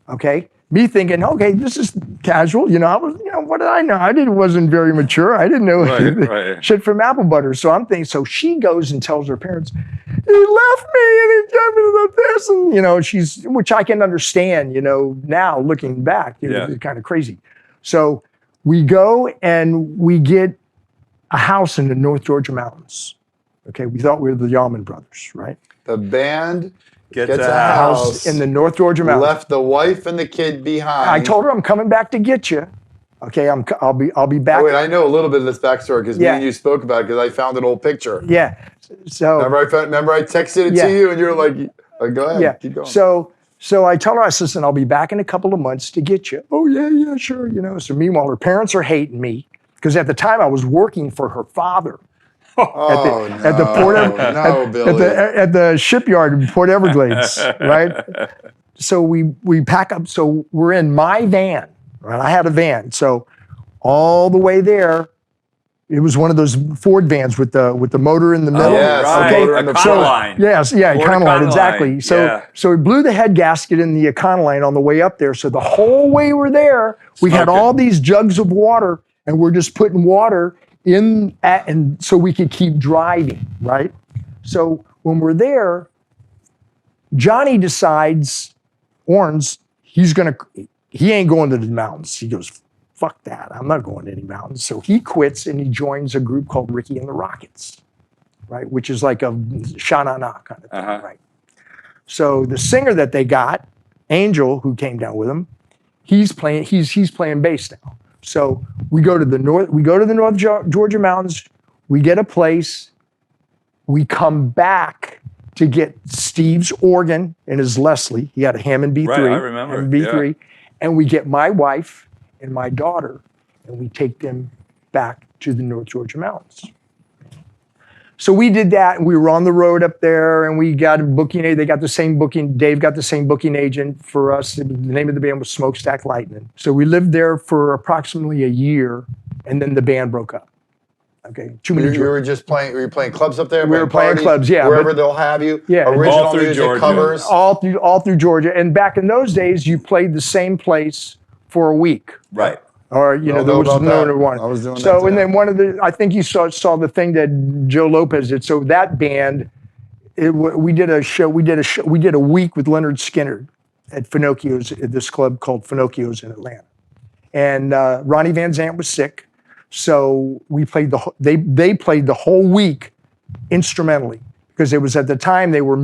Okay? Me thinking, okay, this is casual. You know, I was, you know, what did I know? Wasn't very mature. I didn't know shit from apple butter. So I'm thinking, so she goes and tells her parents, he left me and he told me this, and you know, which I can understand, you know, now looking back, it's kind of crazy. So we go and we get a house in the North Georgia mountains. Okay, we thought we were the Yallman Brothers, right? The band gets a house in the North Georgia mountains. Left the wife and the kid behind. I told her I'm coming back to get you. Okay, I'll be back. Oh, wait, I know a little bit of this backstory because me and you spoke about it because I found an old picture. Yeah. So remember I texted it to you and you were like, go ahead, keep going. So I tell her, I said, listen, I'll be back in a couple of months to get you. Oh yeah, sure. You know. So meanwhile, her parents are hating me because at the time I was working for her father. At the shipyard in Port Everglades, right? So we pack up. So we're in my van, right? I had a van. So all the way there, it was one of those Ford vans with the motor in the middle. Yes, right. Okay. Econoline. Yes, yeah, Econoline, exactly. So we blew the head gasket in the Econoline on the way up there. So the whole way we're there, we had all these jugs of water, and we're just putting water and so we could keep driving, right? So when we're there, Johnny decides, Orns, he ain't going to the mountains. He goes, fuck that, I'm not going to any mountains. So he quits and he joins a group called Ricky and the Rockets, right? Which is like a sha-na-na kind of thing, right? So the singer that they got, Angel, who came down with him, he's playing bass now. So we go to the North Georgia mountains, we get a place, we come back to get Steve's organ and his Leslie. He had a Hammond B3. Right, I remember. Hammond B3. And we get my wife and my daughter, and we take them back to the North Georgia mountains. So we did that, and we were on the road up there, and we got a booking. They got the same booking. Dave got the same booking agent for us. The name of the band was Smokestack Lightning. So we lived there for approximately a year, and then the band broke up. Okay, you were just playing. Were you playing clubs up there? We were playing clubs, yeah. Wherever they'll have you. Yeah, original music Georgia. Covers. All through Georgia. And back in those days, you played the same place for a week. Right. Or, you know, there was no one. I was doing that. So, and then I think you saw the thing that Joe Lopez did. So that band, we did a week with Leonard Skinner. at Finocchio's, at this club called Finocchio's in Atlanta. And Ronnie Van Zant was sick, so we played they played the whole week instrumentally, because it was at the time they were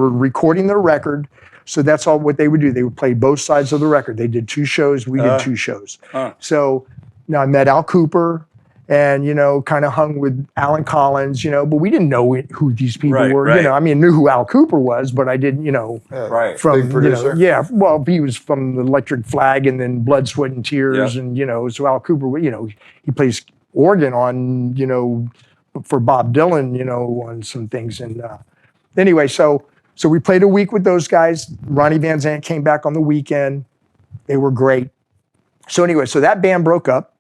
recording their record. So that's all what they would do. They would play both sides of the record. They did 2 shows. We did 2 shows. So now I met Al Cooper, and kind of hung with Alan Collins, but we didn't know who these people were. Right. I mean, knew who Al Cooper was, but I didn't, from big producer. well, he was from the Electric Flag and then Blood, Sweat and Tears, and so Al Cooper, he plays organ on, for Bob Dylan, on some things. And anyway, so we played a week with those guys. Ronnie Van Zant came back on the weekend. They were great. So anyway, so that band broke up.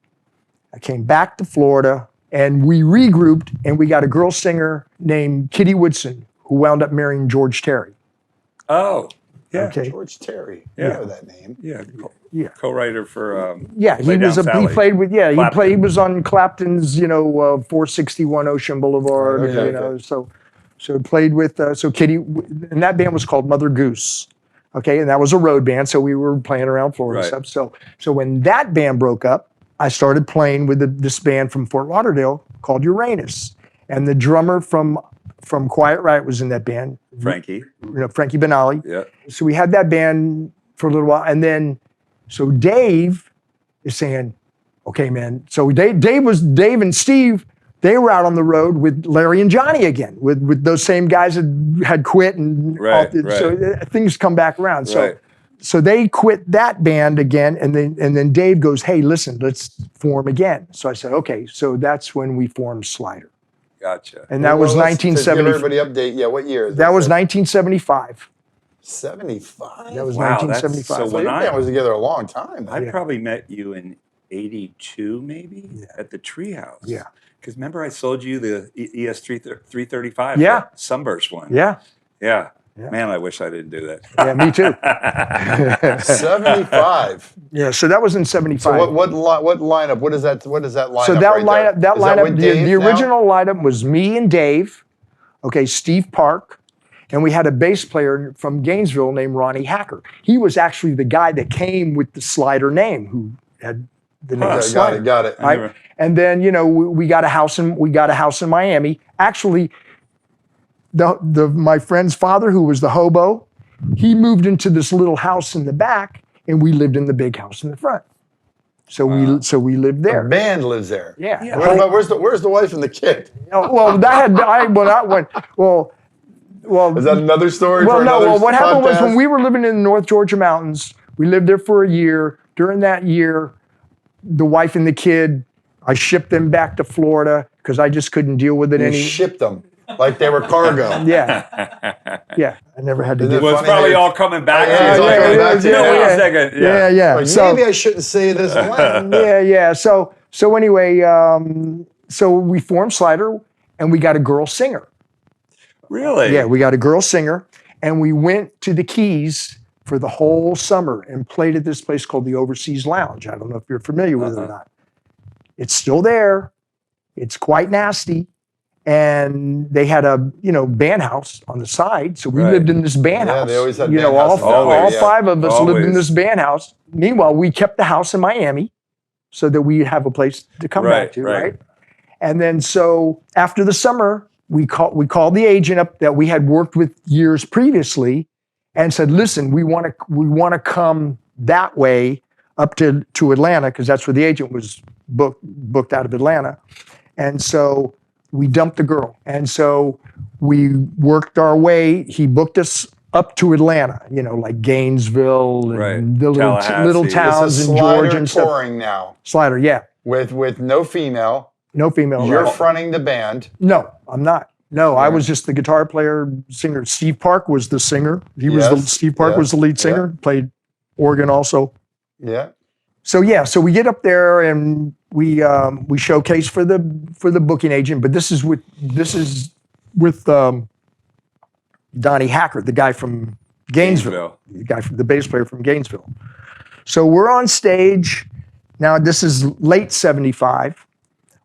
I came back to Florida, and we regrouped, and we got a girl singer named Kitty Woodson, who wound up marrying George Terry. Oh, yeah. Okay. George Terry. Yeah. I know that name. Yeah. Co-writer for He played with he was on Clapton's 461 Ocean Boulevard. Okay. So played with so Kitty, and that band was called Mother Goose. Okay, and that was a road band, so we were playing around Florida and stuff. So when that band broke up, I started playing with this band from Fort Lauderdale called Uranus, and the drummer from Quiet Riot was in that band. Frankie. Frankie Benali. Yeah. So we had that band for a little while, and then so Dave is saying, "Okay, man." So Dave and Steve. They were out on the road with Larry and Johnny again, with those same guys that had quit, and so things come back around. So they quit that band again, and then Dave goes, "Hey, listen, let's form again." So I said, "Okay." So that's when we formed Slider. Gotcha. And that was 1970. Give everybody update. Yeah, what year? That was 1975. 75. That was Wow, 1975. that's So your band was together a long time. I probably met you in 82, maybe, at the Treehouse. Yeah. Because remember I sold you the ES 335? Yeah. Sunburst one. Yeah. Yeah. Man, I wish I didn't do that. Yeah, me too. 75. Yeah, so that was in 75. So what lineup? What is that lineup? So that lineup, the now? original lineup was me and Dave, Steve Park, and we had a bass player from Gainesville named Ronnie Hacker. He was actually the guy that came with the Slider name, who had the name Slider. Got it. Right? And then we got a house in Miami. Actually, my friend's father, who was the hobo, he moved into this little house in the back, and we lived in the big house in the front. So we lived there. The band lives there. Yeah. Where's the wife and the kid? Well, Is that another story? Well, for no. another Well, what happened was podcast? when we were living in the North Georgia mountains, we lived there for a year. During that year, the wife and the kid, I shipped them back to Florida because I just couldn't deal with it You anymore. shipped them like they were cargo. Yeah. I never had to Isn't do it Well, it's funny probably how- all coming back Yeah, to you. it's all Like, coming back to you. no, wait Yeah. a second. Yeah. Like, So maybe I shouldn't say this when. yeah. So anyway, so we formed Slider, and we got a girl singer. Really? Yeah, we got a girl singer, and we went to the Keys for the whole summer and played at this place called the Overseas Lounge. I don't know if you're familiar with it or not. It's still there. It's quite nasty. And they had a, band house on the side. So we lived in this band house. They always had band all, houses. all 5 of us lived in Always. this band house. Meanwhile, we kept the house in Miami so that we'd have a place to come back to, right? And then so after the summer, we called the agent up that we had worked with years previously and said, listen, we want to come that way up to Atlanta, because that's where the agent was booked out of Atlanta. And so we dumped the girl. And so we worked our way. He booked us up to Atlanta, like Gainesville and the little Tallahassee. towns This is in Georgia and Slider stuff. touring now Slider, yeah. with no female. No female. You're right? fronting the band. No, I'm not. No, I was just the guitar player, singer. Steve Park was the singer. Steve Park was the lead singer, played organ also. Yeah. So we get up there and we showcase for the booking agent, but this is with Donnie Hacker, the guy from Gainesville. The bass player from Gainesville. So we're on stage. Now this is late 75.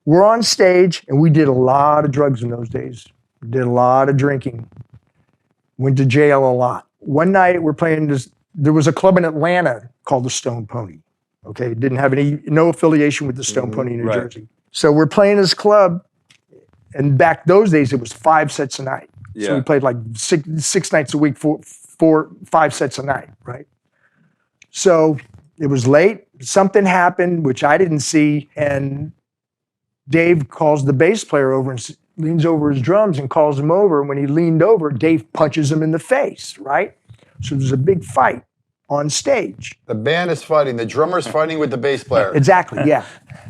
We're on stage, and we did a lot of drugs in those days. We did a lot of drinking. Went to jail a lot. one night we're playing this. There was a club in Atlanta called the Stone Pony. Okay, it didn't have no affiliation with the Stone Pony in New Jersey. So we're playing this club, and back those days it was 5 sets a night. So we played like six nights a week, 5 sets a night, right? So it was late. Something happened which I didn't see, and Dave calls the bass player over and leans over his drums and calls him over. And when he leaned over, Dave punches him in the face, right? So there's a big fight on stage. The band is fighting. The drummer's fighting with the bass player. Exactly, yeah.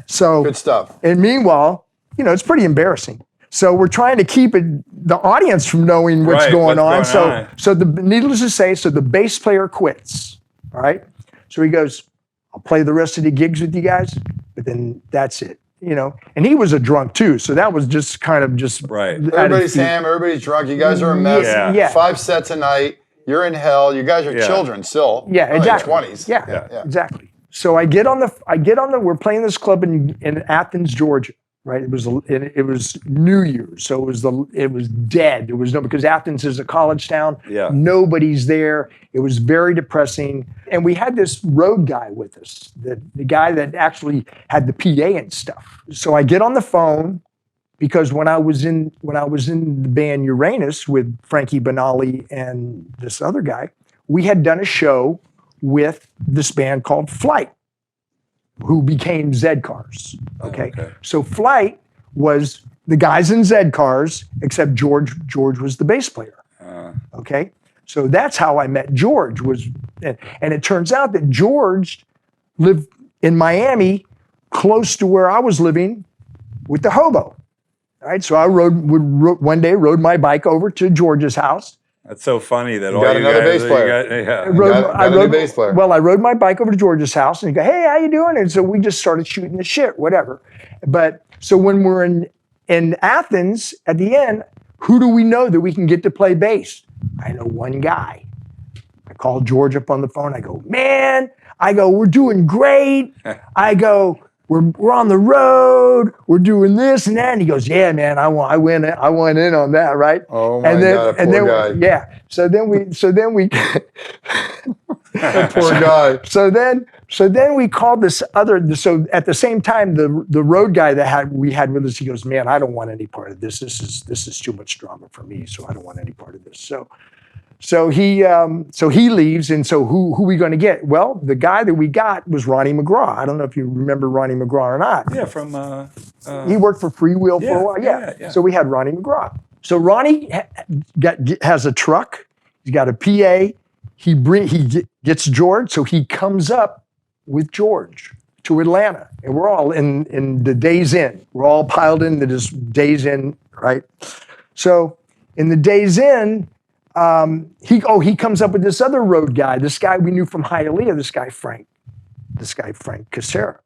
So good stuff. And meanwhile, it's pretty embarrassing. So we're trying to keep the audience from knowing what's going on. So needless to say, the bass player quits. All right. So he goes, "I'll play the rest of the gigs with you guys, but then that's it." And he was a drunk too, so that was just kind of just Everybody's hammered, everybody's drunk. You guys are a mess. Yeah. 5 sets a night. You're in hell. You guys are children still. Yeah, exactly. 20s. Yeah, exactly. So I get on the. We're playing this club in Athens, Georgia. Right. It was New Year's, so it was dead. There was because Athens is a college town. Yeah. Nobody's there. It was very depressing. And we had this road guy with us, the guy that actually had the PA and stuff. So I get on the phone because when I was in the band Uranus with Frankie Benali and this other guy, we had done a show with this band called Flight, who became Z Cars. Okay. So Flight was the guys in Z Cars, except George was the bass player. Okay. So that's how I met George and it turns out that George lived in Miami, close to where I was living with the hobo. All right. So I one day rode my bike over to George's house. That's so funny that you got another bass player. I rode bass player. Well, I rode my bike over to George's house and he go, "Hey, how you doing?" And so we just started shooting the shit, whatever. But so when we're in Athens at the end, who do we know that we can get to play bass? I know one guy. I called George up on the phone. I go, "Man," "we're doing great." We're on the road. We're doing this and that. And he goes, "Yeah, man, I went in on that, right?" Oh my God, poor guy. Yeah. So then we poor guy. So then we called this other. So at the same time, the road guy we had with us, he goes, "Man, I don't want any part of this. This is too much drama for me. So I don't want any part of this." So he leaves, and so who are we going to get? Well, the guy that we got was Ronnie McGraw. I don't know if you remember Ronnie McGraw or not. Yeah, from he worked for Freewheel for a while. Yeah. So we had Ronnie McGraw. So Ronnie has a truck. He's got a PA. He gets George, so he comes up with George to Atlanta, and we're all in the Days Inn. We're all piled into this Days Inn, right? So in the Days Inn. He comes up with this other road guy, this guy we knew from Hialeah, this guy Frank Casera.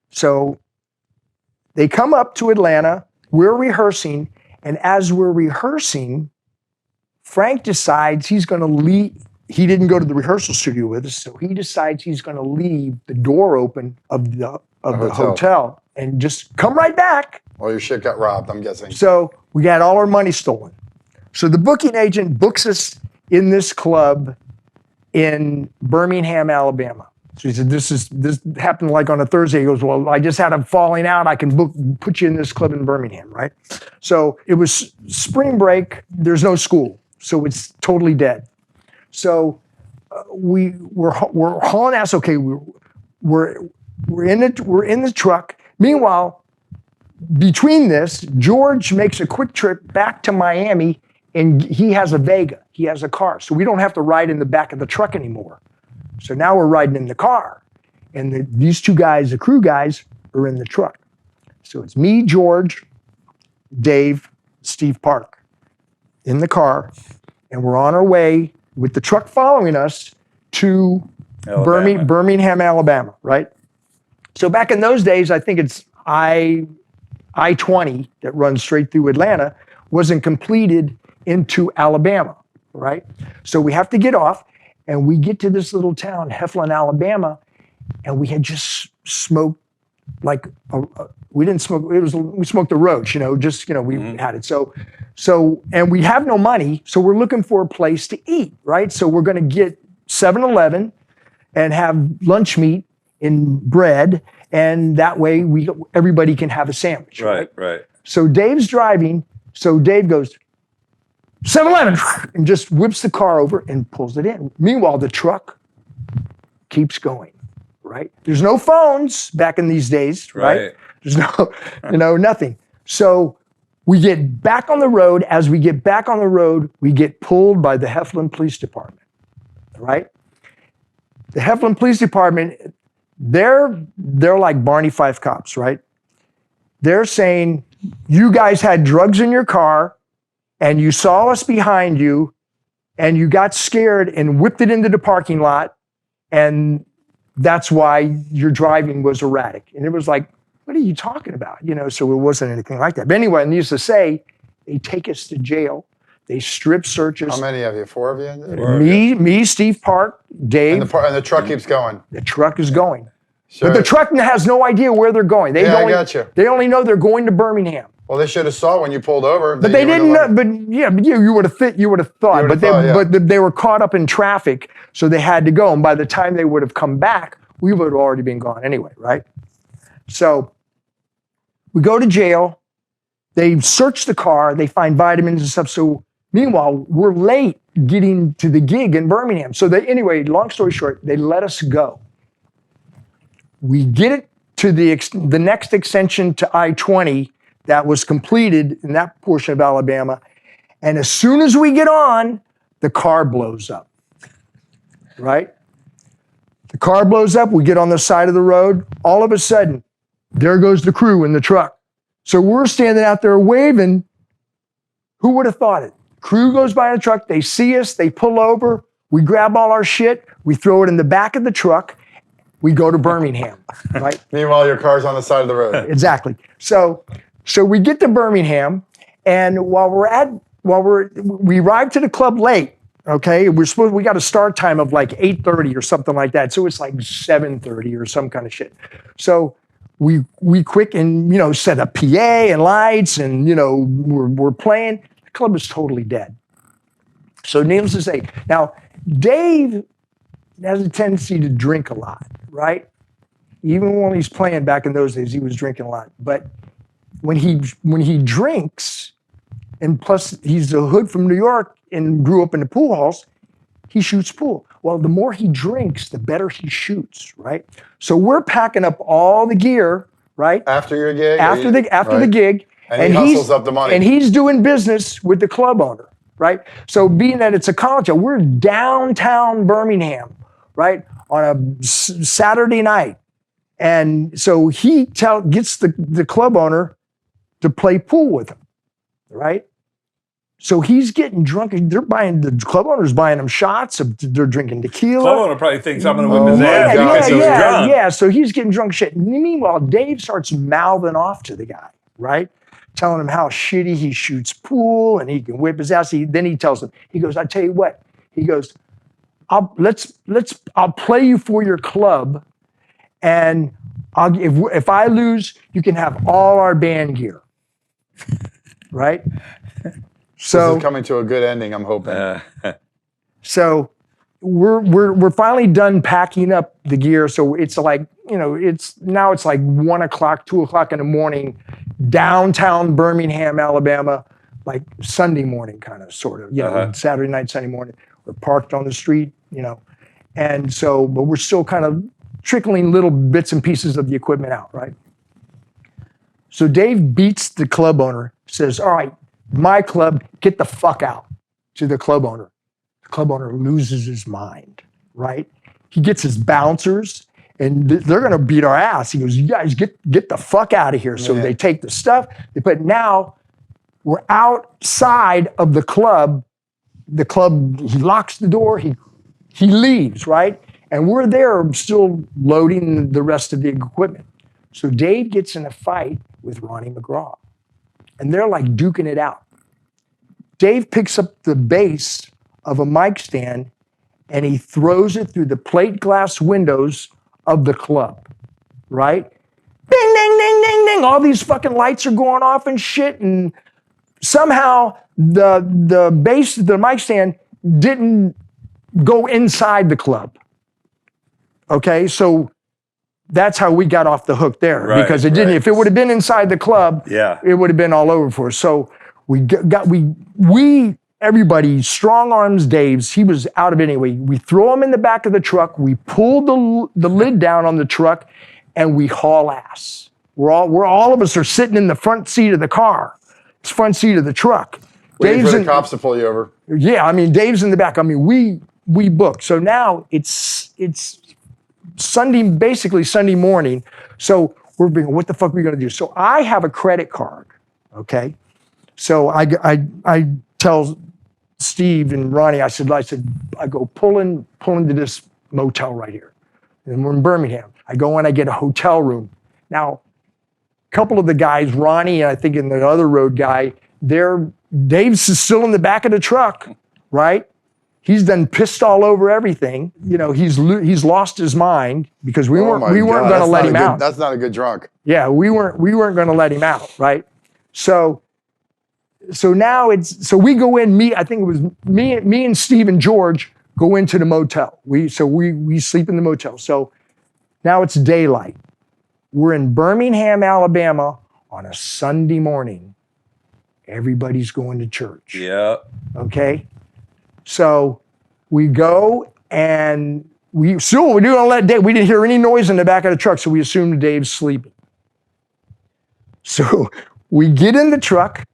So they come up to Atlanta, we're rehearsing, and as we're rehearsing, Frank decides he's going to leave. He didn't go to the rehearsal studio with us, so he decides he's going to leave the door open of the hotel and just come right back. Well, your shit got robbed, I'm guessing. So we got all our money stolen. So the booking agent books us in this club in Birmingham, Alabama. So he said, this happened like on a Thursday. He goes, "Well, I just had a falling out. I can put you in this club in Birmingham," right? So it was spring break. There's no school. So it's totally dead. So we're hauling ass. Okay, we're in the truck. Meanwhile, between this, George makes a quick trip back to Miami. And he has a Vega. He has a car. So we don't have to ride in the back of the truck anymore. So now we're riding in the car. And these two guys, the crew guys, are in the truck. So it's me, George, Dave, Steve Park in the car. And we're on our way with the truck following us to Birmingham, Alabama, right? So back in those days, I think it's I-20 that runs straight through Atlanta, wasn't completed into Alabama, right? So we have to get off, and we get to this little town, Heflin, Alabama, and we had just smoked like we didn't smoke. We smoked the roach, we had it. So and we have no money, so we're looking for a place to eat, right? So we're going to get 7-Eleven and have lunch meat in bread, and that way everybody can have a sandwich. Right. So Dave's driving. So Dave goes 7-Eleven and just whips the car over and pulls it in. Meanwhile, the truck keeps going. Right? There's no phones back in these days, right? There's no, nothing. So we get back on the road. As we get back on the road, we get pulled by the Heflin Police Department, right? The Heflin Police Department, they're like Barney Fife cops, right? They're saying, you guys had drugs in your car and you saw us behind you and you got scared and whipped it into the parking lot, and that's why your driving was erratic. And it was like, what are you talking about? So it wasn't anything like that. But anyway, needless to say, they take us to jail. They strip search us. How many of you? 4 of you? Me, Steve Park, Dave. And the truck keeps going. The truck is going. Sure. But the truck has no idea where they're going. I got you. They only know they're going to Birmingham. Well, they should have saw when you pulled over. But they didn't know. But yeah, you would have thought. But they were caught up in traffic, so they had to go. And by the time they would have come back, we would have already been gone anyway, right? So we go to jail. They search the car. They find vitamins and stuff. So meanwhile, we're late getting to the gig in Birmingham. So anyway, long story short, they let us go. We get it to the next extension to I-20 that was completed in that portion of Alabama. And as soon as we get on, the car blows up, right? The car blows up. We get on the side of the road. All of a sudden, there goes the crew in the truck. So we're standing out there waving. Who would have thought it? Crew goes by in the truck. They see us. They pull over. We grab all our shit. We throw it in the back of the truck. We go to Birmingham, right? Meanwhile, your car's on the side of the road. Exactly. So we get to Birmingham, and we arrive to the club late. Okay, we got a start time of like 8:30 or something like that. So it's like 7:30 or some kind of shit. So we quick and set up PA and lights, and we're playing. The club is totally dead. So needless to say, now Dave has a tendency to drink a lot, right? Even when he's playing back in those days, he was drinking a lot. But when he drinks, and plus he's a hood from New York and grew up in the pool halls, he shoots pool. Well, the more he drinks, the better he shoots, right? So we're packing up all the gear, right? After your gig? After the gig. And he hustles up the money. And he's doing business with the club owner, right? So being that it's a college, we're downtown Birmingham, right? On a Saturday night. And so he gets the club owner to play pool with him, right? So he's getting drunk. The club owner's buying him shots. They're drinking tequila. Club owner probably thinks I'm going to whip his ass because he was drunk. Yeah, so he's getting drunk shit. Meanwhile, Dave starts mouthing off to the guy, right? Telling him how shitty he shoots pool and he can whip his ass. Then he tells him, he goes, I tell you what. He goes, I'll play you for your club, and if I lose, you can have all our band gear, right? So this is coming to a good ending, I'm hoping. So we're finally done packing up the gear. So it's like it's like 1 o'clock, 2 o'clock in the morning, downtown Birmingham, Alabama, like Sunday morning, kind of, sort of, Saturday night, Sunday morning. We're parked on the street, and so, but we're still kind of trickling little bits and pieces of the equipment out, right? So Dave beats the club owner, says, all right, my club, get the fuck out, to the club owner. The club owner loses his mind, right? He gets his bouncers, and they're going to beat our ass. He goes, you guys get the fuck out of here. So they take the stuff, but now we're outside of the club. The club, he locks the door, he leaves, right? And we're there still loading the rest of the equipment. So Dave gets in a fight with Ronnie McGraw, and they're like duking it out. Dave picks up the base of a mic stand and he throws it through the plate glass windows of the club, right? ding, all these fucking lights are going off and shit. And somehow the bass, the mic stand didn't go inside the club. Okay, so that's how we got off the hook there, because it didn't. If it would have been inside the club, it would have been all over for us. So everybody, strong arms Dave's, he was out of it anyway. We throw him in the back of the truck, we pull the lid down on the truck, and we haul ass. All of us are sitting in the front seat of the car, it's front seat of the truck. Waiting for the cops to pull you over. Yeah, I mean, Dave's in the back. I mean, we booked. So now it's Sunday, basically Sunday morning. So we're being, what the fuck are we gonna do? So I have a credit card, okay? So I tell Steve and Ronnie, I go pull into this motel right here. And we're in Birmingham. I go in, I get a hotel room. Now, a couple of the guys, Ronnie and I think and the other road guy, Dave's still in the back of the truck, right? He's done pissed all over everything. You know, he's lost his mind because we weren't going to let him out. That's not a good drunk. Yeah, we weren't going to let him out, right? So now so we go in. I think it was me and Steve and George go into the motel. We sleep in the motel. So now it's daylight. We're in Birmingham, Alabama on a Sunday morning. Everybody's going to church. Yeah. Okay. So we go and we do let Dave. We didn't hear any noise in the back of the truck, so we assumed Dave's sleeping. So we get in the truck.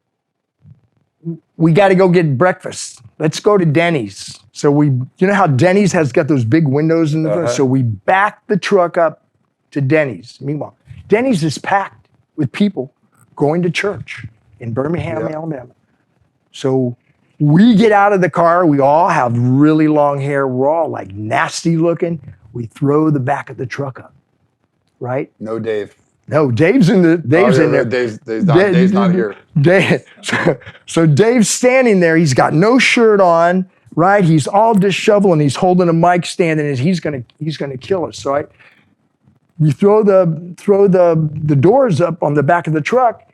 We got to go get breakfast. Let's go to Denny's. So you know how Denny's has got those big windows in the front? So we back the truck up to Denny's. Meanwhile, Denny's is packed with people going to church in Birmingham, Alabama. So we get out of the car. We all have really long hair. We're all like nasty looking. We throw the back of the truck up, right? No Dave. No, Dave's in there. Dave's not here. So Dave's standing there. He's got no shirt on, right? He's all disheveled and he's holding a mic stand and he's gonna kill us. So we throw the doors up on the back of the truck.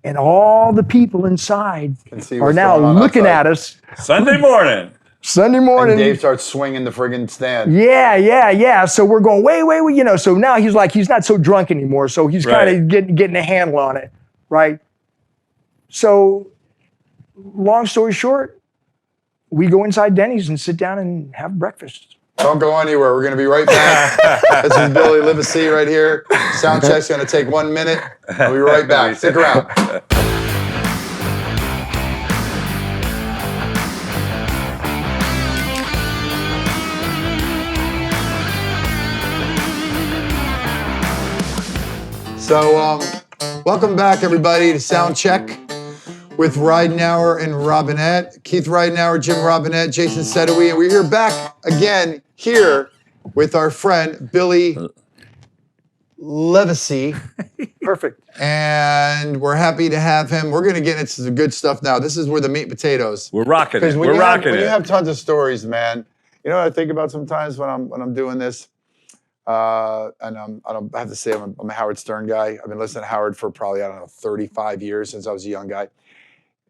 And all the people inside are now looking at us. Sunday morning. And Dave starts swinging the friggin' stand. Yeah. So we're going, wait, you know. So now he's not so drunk anymore. So he's kind of getting a handle on it, right? So long story short, we go inside Denny's and sit down and have breakfast. Don't go anywhere. We're going to be right back. This is Billy Livesay right here. Sound check's going to take 1 minute. We'll be right back. Stick around. So, welcome back, everybody, to Sound Check with Ridenour and Robinette. Keith Ridenour, Jim Robinette, Jason Sedowy, and we're here back again here with our friend Billy Livesay. Perfect. And we're happy to have him. We're going to get into some good stuff now. This is where the meat and potatoes. We're rocking it. When you have tons of stories, man, you know what I think about sometimes when I'm doing this? I have to say I'm a Howard Stern guy. I've been listening to Howard for probably, 35 years since I was a young guy.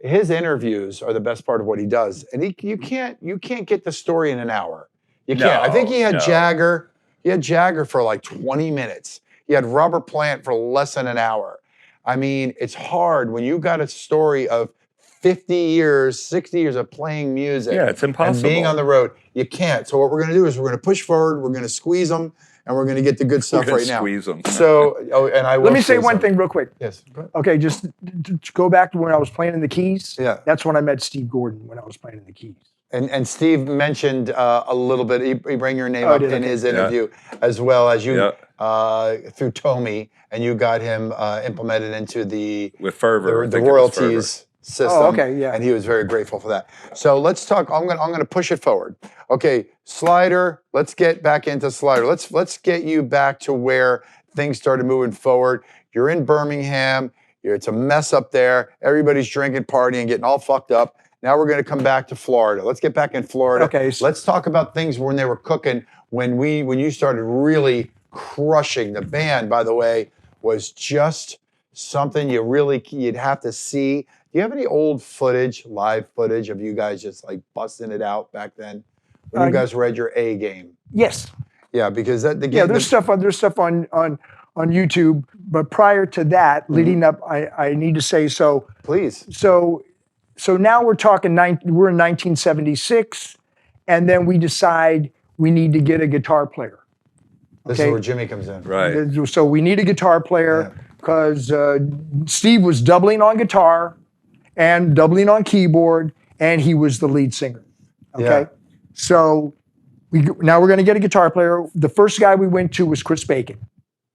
His interviews are the best part of what he does. And you can't get the story in an hour. You can't. I think he had Jagger. He had Jagger for like 20 minutes. He had Robert Plant for less than an hour. I mean, it's hard when you got a story of 50 years, 60 years of playing music. Yeah, it's impossible. And being on the road. You can't. So what we're going to do is we're going to push forward. We're going to squeeze them. And we're going to get the good stuff right now. Squeeze them. So, let me say one thing real quick. Yes. Okay, just to go back to when I was playing in the Keys. Yeah. That's when I met Steve Gordon, when I was playing in the Keys. And Steve mentioned a little bit, he bring your name up in his interview, as well as you, through Tommy, and you got him implemented into the royalties system. Oh, okay, yeah. And he was very grateful for that. So let's talk, I'm gonna push it forward. Okay, Slider, let's get back into Slider. Let's get you back to where things started moving forward. You're in Birmingham, it's a mess up there. Everybody's drinking, partying, getting all fucked up. Now we're going to come back to Florida. Let's get back in Florida. Okay. Let's talk about things when they were cooking, when you started really crushing. The band, by the way, was just something you'd have to see? Do you have any old footage, live footage of you guys just like busting it out back then when you guys were at your A game? Yes. Yeah, because there's stuff on YouTube, but prior to that, leading up, I need to say so. Please. So now we're talking we're in 1976, and then we decide we need to get a guitar player. This is where Jimi comes in. Right. So we need a guitar player because Steve was doubling on guitar and doubling on keyboard, and he was the lead singer. Okay. Yeah. So now we're going to get a guitar player. The first guy we went to was Chris Bacon,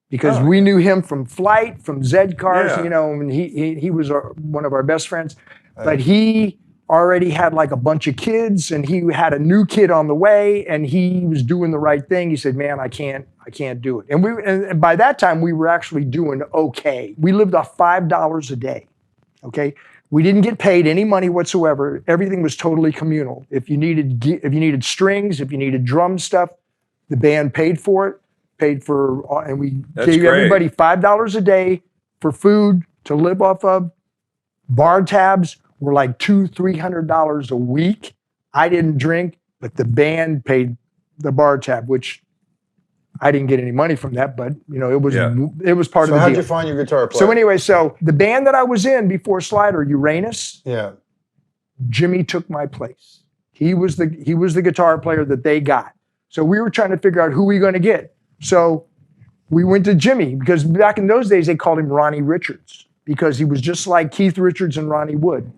because we knew him from Flight, from Zed Cars, you know, and he was one of our best friends. But he already had like a bunch of kids, and he had a new kid on the way, and he was doing the right thing. He said, "Man, I can't do it." And by that time, we were actually doing okay. We lived off $5 a day. Okay. We didn't get paid any money whatsoever. Everything was totally communal. If you needed strings, if you needed drum stuff, the band paid for it, and we gave everybody $5 a day for food to live off of. Bar tabs were like $200-300 a week. I didn't drink, but the band paid the bar tab, which I didn't get any money from that, but you know, it was part of the deal. So how'd you find your guitar player? So anyway, the band that I was in before Slider, Uranus, Jimi took my place. He was the guitar player that they got. So we were trying to figure out who we going to get. So we went to Jimi, because back in those days they called him Ronnie Richards, because he was just like Keith Richards and Ronnie Wood.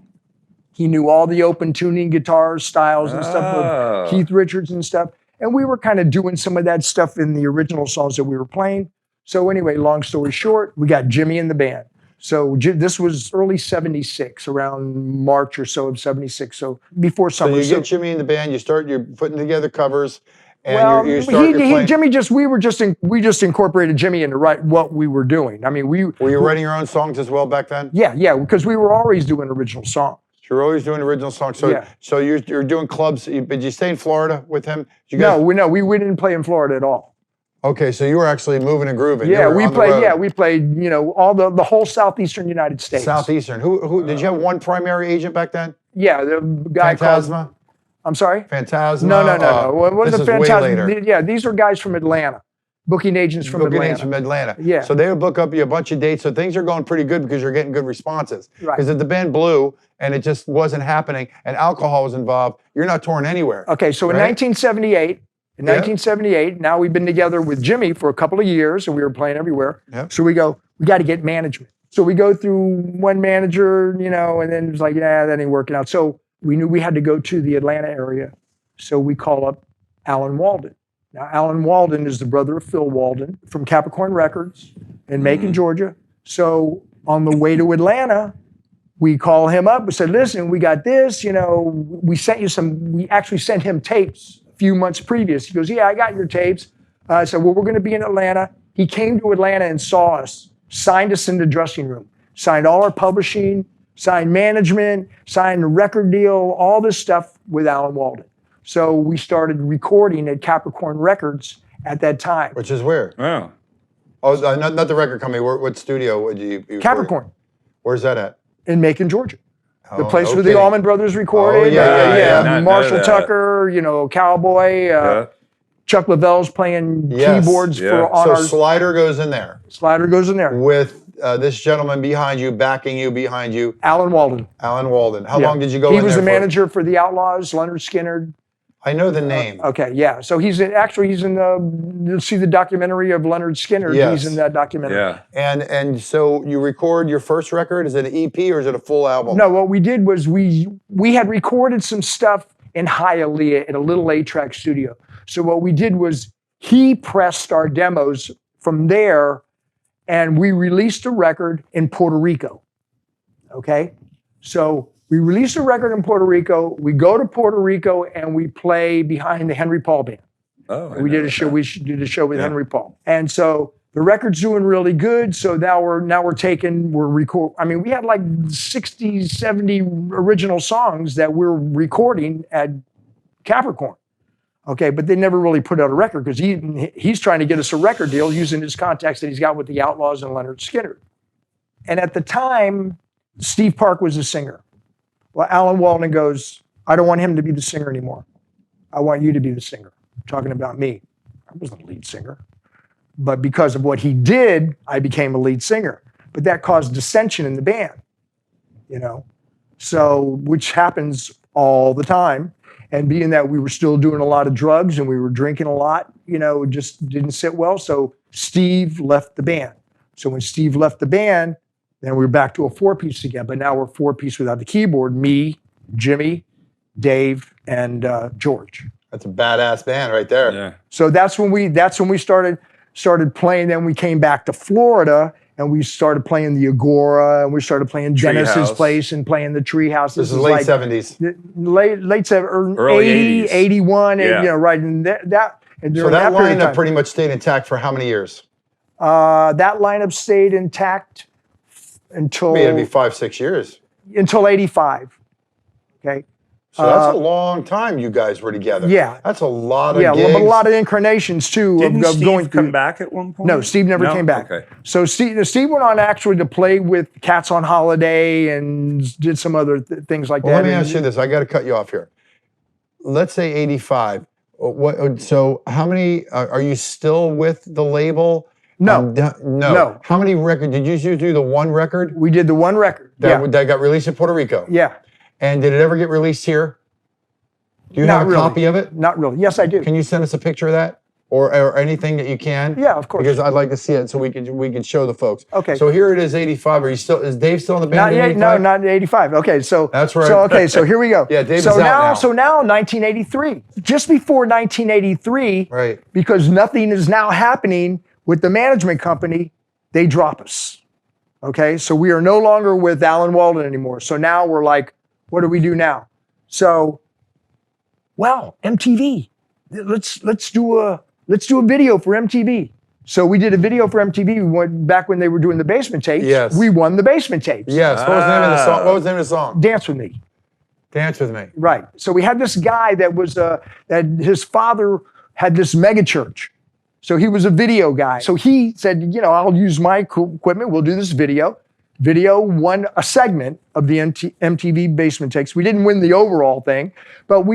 He knew all the open tuning guitar styles and stuff of Keith Richards and stuff. And we were kind of doing some of that stuff in the original songs that we were playing. So anyway, long story short, we got Jimi in the band. So this was early 76, around March or so of 76. So before summer. So you get Jimi in the band, you're putting together covers, and Jimi we just incorporated Jimi into what we were doing. I mean, were you writing your own songs as well back then? Yeah, because we were always doing original songs. You're always doing original songs. So you're doing clubs. Did you stay in Florida with him? No, we didn't play in Florida at all. Okay, so you were actually moving and grooving. Yeah, we played, you know, all the whole southeastern United States. Southeastern. Who did you have one primary agent back then? Yeah, the guy Phantasma? I'm sorry? Phantasma? No. What this is is way later. Yeah, these are guys from Atlanta. Booking agents from Atlanta. Yeah. So they would book up you a bunch of dates. So things are going pretty good because you're getting good responses. Right. Because if the band blew and it just wasn't happening and alcohol was involved, you're not touring anywhere. Okay, so in 1978, now we've been together with Jimi for a couple of years, and we were playing everywhere. Yep. So we got to get management. So we go through one manager, you know, and then it's like, that ain't working out. So we knew we had to go to the Atlanta area. So we call up Alan Walden. Now, Alan Walden is the brother of Phil Walden from Capricorn Records in Macon, Georgia. So on the way to Atlanta, we call him up. We said, "Listen, we got this. You know, we sent you we actually sent him tapes a few months previous." He goes, "Yeah, I got your tapes." I said, "Well, we're going to be in Atlanta." He came to Atlanta and saw us, signed us in the dressing room, signed all our publishing, signed management, signed the record deal, all this stuff with Alan Walden. So we started recording at Capricorn Records at that time. Which is where? Oh. Oh, not the record company. What studio would you Capricorn. Where's that at? In Macon, Georgia. The place no where the Allman Brothers recorded. Yeah. Marshall Tucker, you know, Cowboy. Chuck Leavell's playing keyboards on our... So Slider goes in there. Slider goes in there. With this gentleman behind you, backing you, behind you. Alan Walden. How long did you go in there? He was the manager for the Outlaws, Leonard Skinner. I know the name. Okay, yeah. So he's in you'll see the documentary of Leonard Skinner. Yes. He's in that documentary. Yeah. And so you record your first record. Is it an EP or is it a full album? No, what we did was we had recorded some stuff in Hialeah at a little 8-track studio. So what we did was he pressed our demos from there, and we released a record in Puerto Rico. Okay? So we released a record in Puerto Rico. We go to Puerto Rico and we play behind the Henry Paul band. Oh, we did a show. We did a show with Henry Paul, and so the record's doing really good. So now we're record. I mean, we had like 60, 70 original songs that we're recording at Capricorn. Okay, but they never really put out a record because he's trying to get us a record deal using his contacts that he's got with the Outlaws and Leonard Skinner. And at the time, Steve Park was the singer. Well, Alan Walden goes, I don't want him to be the singer anymore. I want you to be the singer. Talking about me. I wasn't a lead singer. But because of what he did, I became a lead singer. But that caused dissension in the band, you know? So, which happens all the time. And being that we were still doing a lot of drugs and we were drinking a lot, you know, it just didn't sit well. So Steve left the band. So when Steve left the band, then we were back to a 4-piece again. But now we're 4-piece without the keyboard. Me, Jimmy, Dave, and George. That's a badass band right there. Yeah. So that's when we started playing. Then we came back to Florida and we started playing the Agora and we started playing Dennis's place and playing the Treehouse. This is late 70s. Early 80s. 81, Yeah. and, you know, right. And and So that lineup pretty much stayed intact for how many years? That lineup stayed intact until Maybe 5-6 years. until 85. Okay. So that's a long time you guys were together. Yeah. That's a lot of Yeah, gigs. but a lot of incarnations too. Didn't of Steve going come through. back at one point? No, Steve never came back. Okay. So Steve went on actually to play with Cats on Holiday and did some other things like Well, that. let me ask you this. I got to cut you off here. Let's say 85. So how many, are you still with the label? No. No. How many records? Did you just do the one record We did the one record. that got released in Puerto Rico? Yeah. And did it ever get released here? Do you Not have a really. copy of it? Not really. Yes, I do. Can you send us a picture of that? Or anything that you can? Yeah, of course. Because I'd like to see it so we can show the folks. Okay. So here it is, 85. Is Dave still in the band? Not in yet. 85? No, not in 85. Okay, so That's right. So okay, so here we go. Yeah, Dave's so out now. So now 1983. Just before 1983, Right. because nothing is now happening with the management company, they drop us. Okay, so we are no longer with Alan Walden anymore. So now we're like, what do we do now? So, well, MTV. Let's do a video for MTV. So we did a video for MTV. We went back when they were doing the basement tapes. Yes. We won the basement tapes. Yes. What was the name of the song? What was the name of the song? Dance with me. Dance with me. Right. So we had this guy that was that his father had this mega church. So he was a video guy. So he said, you know, I'll use my equipment. We'll do this video. Video won a segment of the MTV basement tapes. We didn't win the overall thing, but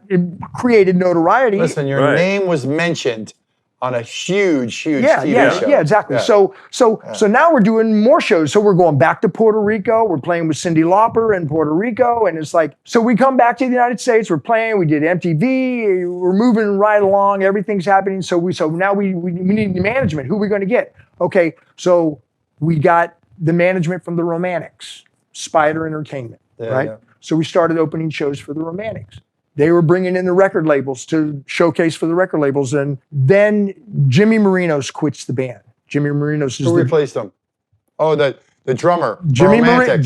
it created notoriety. Listen, your name was mentioned on a huge TV show. Yeah, exactly. Yeah. So now we're doing more shows. So we're going back to Puerto Rico. We're playing with Cyndi Lauper in Puerto Rico. And it's like, so we come back to the United States. We're playing. We did MTV. We're moving right along. Everything's happening. So now we need the management. Who are we going to get? Okay, so we got the management from the Romantics, Spider Entertainment, right? Yeah. So we started opening shows for the Romantics. They were bringing in the record labels to showcase for the record labels. And then Jimi Marinos quits the band. Jimi Marinos is Who replaced him? Oh, the drummer. Jimi Marinos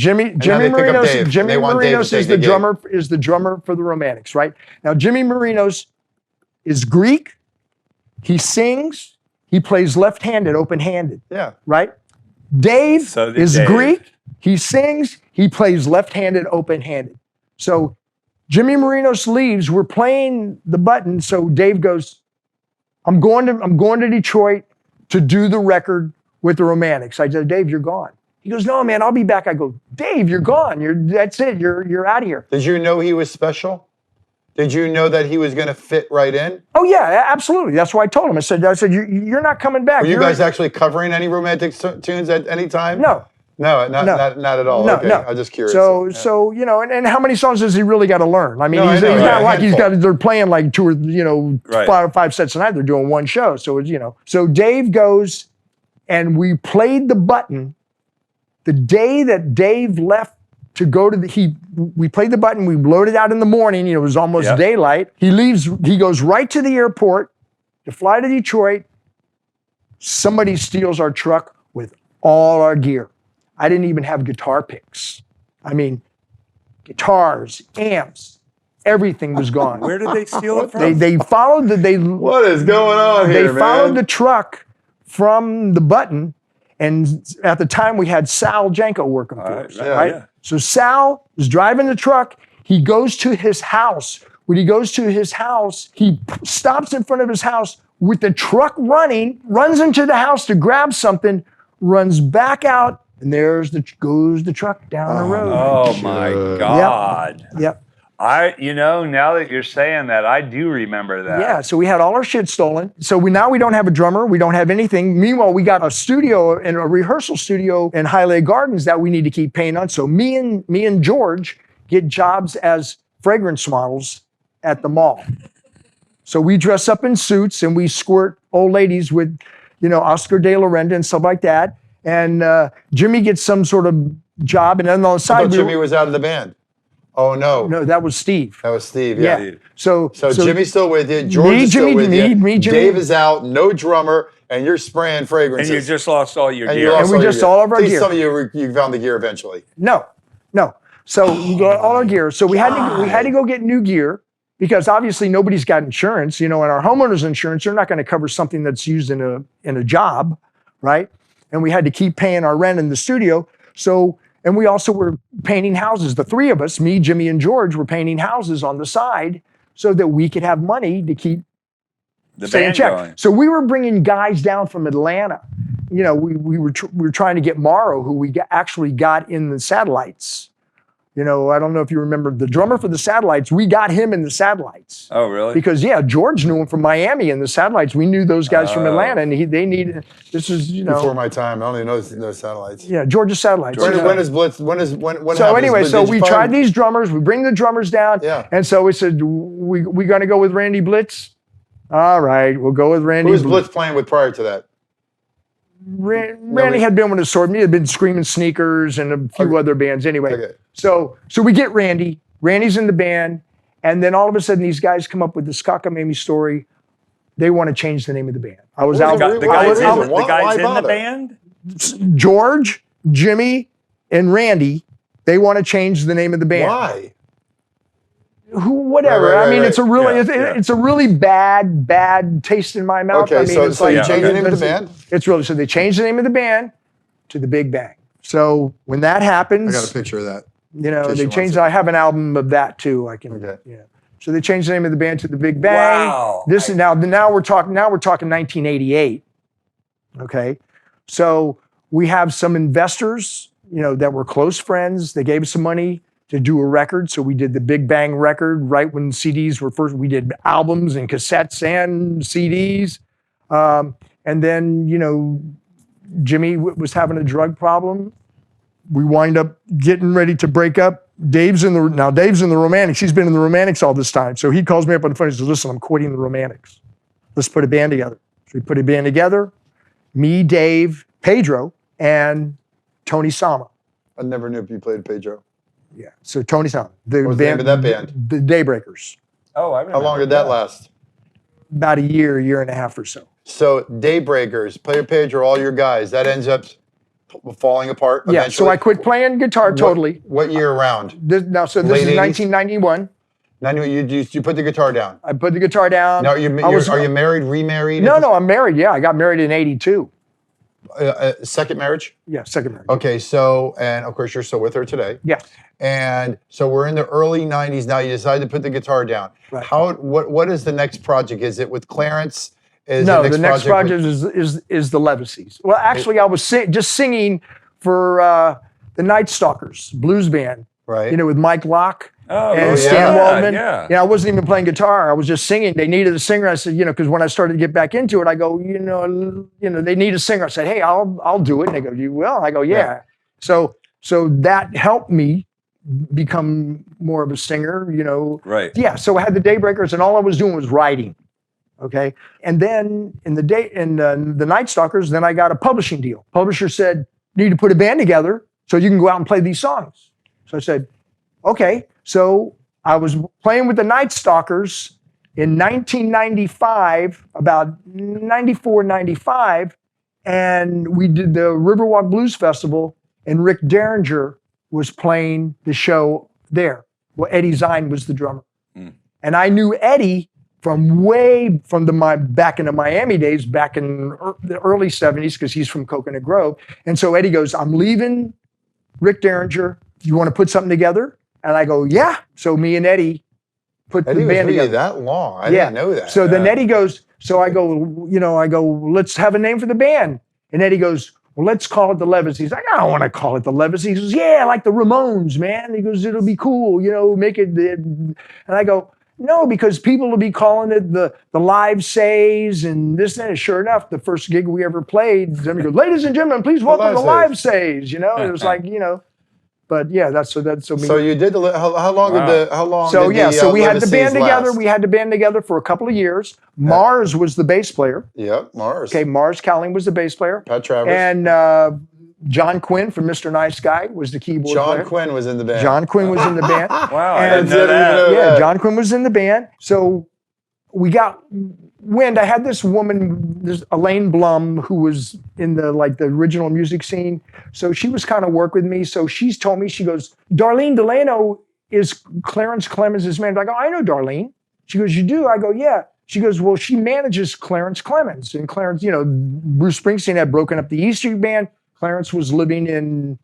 is the drummer for the Romantics, right? Now, Jimi Marinos is Greek. He sings. He plays left-handed, open-handed. Yeah. Right? Dave is Greek. He sings. He plays left-handed, open-handed. So Jimi Marinos leaves. We're playing the button. So Dave goes, I'm going to Detroit to do the record with the Romantics. I said, Dave, you're gone. He goes, no, man, I'll be back. I go, Dave, you're gone. That's it. You're out of here. Did you know he was special? Did you know that he was going to fit right in? Oh yeah, absolutely. That's why I told him. I said, you're not coming back. Were you guys actually covering any romantic tunes at any time? No. No, not at all. No, okay. no. I'm just curious. So you know, and how many songs has he really got to learn? I mean, he's not like they're playing like two or five sets a night. They're doing one show. So so Dave goes, and we played the button the day that Dave left to go to we played the button, we loaded out in the morning, it was almost daylight. He leaves, he goes right to the airport to fly to Detroit. Somebody steals our truck with all our gear. I didn't even have guitar picks. I mean, guitars, amps, everything was gone. Where did they steal it from? They followed what is going on here, man? They followed the truck from the button, and at the time we had Sal Janko working for us, right? Yeah. So Sal is driving the truck. He goes to his house. When he goes to his house, he stops in front of his house with the truck running, runs into the house to grab something, runs back out and goes the truck down the road. Oh my God. Yep. Now that you're saying that, I do remember that. Yeah, so we had all our shit stolen. So now we don't have a drummer, we don't have anything. Meanwhile, we got a studio and a rehearsal studio in Highland Gardens that we need to keep paying on. So me and George get jobs as fragrance models at the mall. So we dress up in suits and we squirt old ladies with, Oscar de la Renta and stuff like that. And Jimi gets some sort of job, and then on the side, Jimi was out of the band. Oh no! No, that was Steve. That was Steve. Yeah. So Jimmy's still with you. George is still with you. Jimmy. Dave is out. No drummer, and you're spraying fragrances. And you just lost all your gear. And we just all of our gear. Some of you found the gear eventually. No. So we got all our gear. So we had to go get new gear because obviously nobody's got insurance. And our homeowners insurance, they're not going to cover something that's used in a job, right? And we had to keep paying our rent in the studio. And we also were painting houses. The three of us, me, Jimi, and George, were painting houses on the side so that we could have money to keep the staying band check. going. So we were bringing guys down from Atlanta. We were trying to get Morrow, who we actually got in the Satellites. I don't know if you remember the drummer for the Satellites. We got him in the Satellites. Oh, really? Because George knew him from Miami in the Satellites. We knew those guys from Atlanta, and they needed. This is before my time. I don't even know those Satellites. Yeah, George's Satellites. When is Blitz? When So anyway, so we tried these drummers. We bring the drummers down, and so we said we going to go with Randy Blitz. All right, we'll go with Randy. Who was Blitz playing with prior to that? Randy had been with Assortment. He had been Screaming Sneakers and a few other bands. Anyway, so we get Randy. Randy's in the band, and then all of a sudden these guys come up with the Cockamamie story. They want to change the name of the band. I was out. The guys in the band? George, Jimi, and Randy. They want to change the name of the band. Why? Whatever. Right, I mean, it's a really, yeah. it's a really bad taste in my mouth. Okay, I mean, so you changed the name of the band? It's really, so they changed the name of the band to The Big Bang. So when that happens, I got a picture of that. They changed. I have an album of that too. So they changed the name of the band to The Big Bang. Wow. Now we're talking 1988. Okay, so we have some investors, that were close friends. They gave us some money to do a record. So we did the Big Bang record right when CDs were first. We did albums and cassettes and CDs. And then, Jimi was having a drug problem. We wind up getting ready to break up. Dave's in the Romantics. He's been in the Romantics all this time. So he calls me up on the phone and says, listen, I'm quitting the Romantics. Let's put a band together. So we put a band together, me, Dave, Pedro, and Tony Sama. I never knew if you played Pedro. Yeah, so Tony Sama. What was the name of that band? The Daybreakers. Oh, I remember. How long did that last? About a year and a half or so. So Daybreakers, play Pedro, all your guys. That ends up falling apart eventually. Yeah, so I quit playing guitar totally. What year around? This is 1991. You put the guitar down. I put the guitar down. Now, are you married, remarried? No, I'm married. Yeah, I got married in 82. Second marriage? Yeah, second marriage. Okay, so, and of course you're still with her today. Yeah. And so we're in the early 90s now. You decided to put the guitar down. Right. What is the next project? Is it with Clarence? No, the next project is the Livesays. Well, actually, I was just singing for the Night Stalkers blues band. Right. With Mike Locke. Oh, and Stan Waldman. Yeah. I wasn't even playing guitar. I was just singing. They needed a singer. I said, because when I started to get back into it, I go, they need a singer. I said, hey, I'll do it. And they go, you will? I go, yeah. So that helped me become more of a singer. Right. Yeah. So I had the Daybreakers, and all I was doing was writing. Okay. And then in the Night Stalkers, then I got a publishing deal. Publisher said, you need to put a band together so you can go out and play these songs. So I said, okay. So I was playing with the Night Stalkers in 1995, about 94, 95, and we did the Riverwalk Blues Festival, and Rick Derringer was playing the show there. Well, Eddie Zine was the drummer. And I knew Eddie from back in the Miami days, back in the early 70s, because he's from Coconut Grove. And so Eddie goes, I'm leaving Rick Derringer. You want to put something together? And I go, yeah. So me and Eddie put the band together. That long? I didn't know that. So then Eddie goes, so I go, let's have a name for the band. And Eddie goes, well, let's call it the Levesays. He's like, I don't want to call it the Levesays. He goes, yeah, like the Ramones, man. He goes, it'll be cool, make it. And I go, no, because people will be calling it the Livesays and this and that. Sure enough, the first gig we ever played, somebody goes, ladies and gentlemen, please welcome the Livesays. It was like, But yeah, that's so. So you did how long did the So we had the band together. We had the band together for a couple of years. Mars was the bass player. Yep, Mars. Okay, Mars Cowling was the bass player. Pat Travers. And John Quinn from Mr. Nice Guy was the keyboard player. John Quinn was in the band. John Quinn was in the band. Wow, and I didn't know that. Yeah, John Quinn was in the band. So we got wind. I had this woman, this Elaine Blum, who was in the original music scene. So she was kind of work with me. So she's told me, she goes, Darlene Delano is Clarence Clemons' manager. I go, I know Darlene. She goes, you do? I go, yeah. She goes, well, she manages Clarence Clemons. And Clarence, Bruce Springsteen had broken up the E Street Band. Clarence was living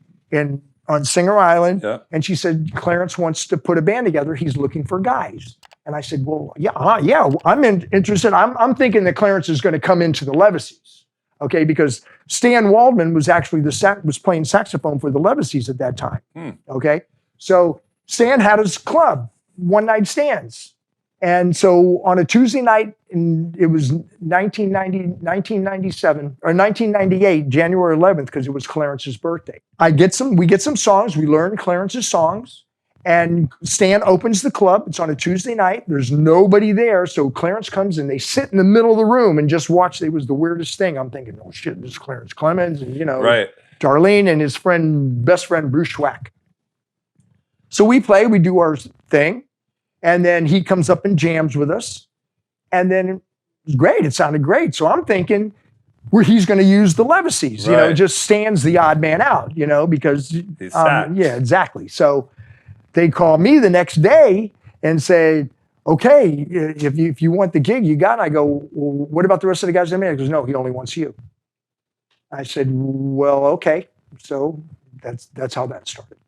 on Singer Island. Yeah. And she said, Clarence wants to put a band together. He's looking for guys. And I said, well, yeah, I'm interested. I'm thinking that Clarence is going to come into the Livesays, okay? Because Stan Waldman was actually was playing saxophone for the Livesays at that time, okay? So Stan had his club, one night stands. And so on a Tuesday night, it was 1997 or 1998, January 11th, because it was Clarence's birthday. We get some songs. We learn Clarence's songs. And Stan opens the club. It's on a Tuesday night. There's nobody there. So Clarence comes and they sit in the middle of the room and just watch. It was the weirdest thing. I'm thinking, oh shit, this is Clarence Clemons. And, right. Darlene and his best friend, Bruce Schwack. So we play, we do our thing. And then he comes up and jams with us. And then it's great. It sounded great. So I'm thinking he's going to use the Livesays, just Stan's the odd man out, because, yeah, exactly. So they call me the next day and say, okay, if you want the gig, you got it. I go, well, what about the rest of the guys in there? He goes, no, he only wants you. I said, well, okay. So that's how that started.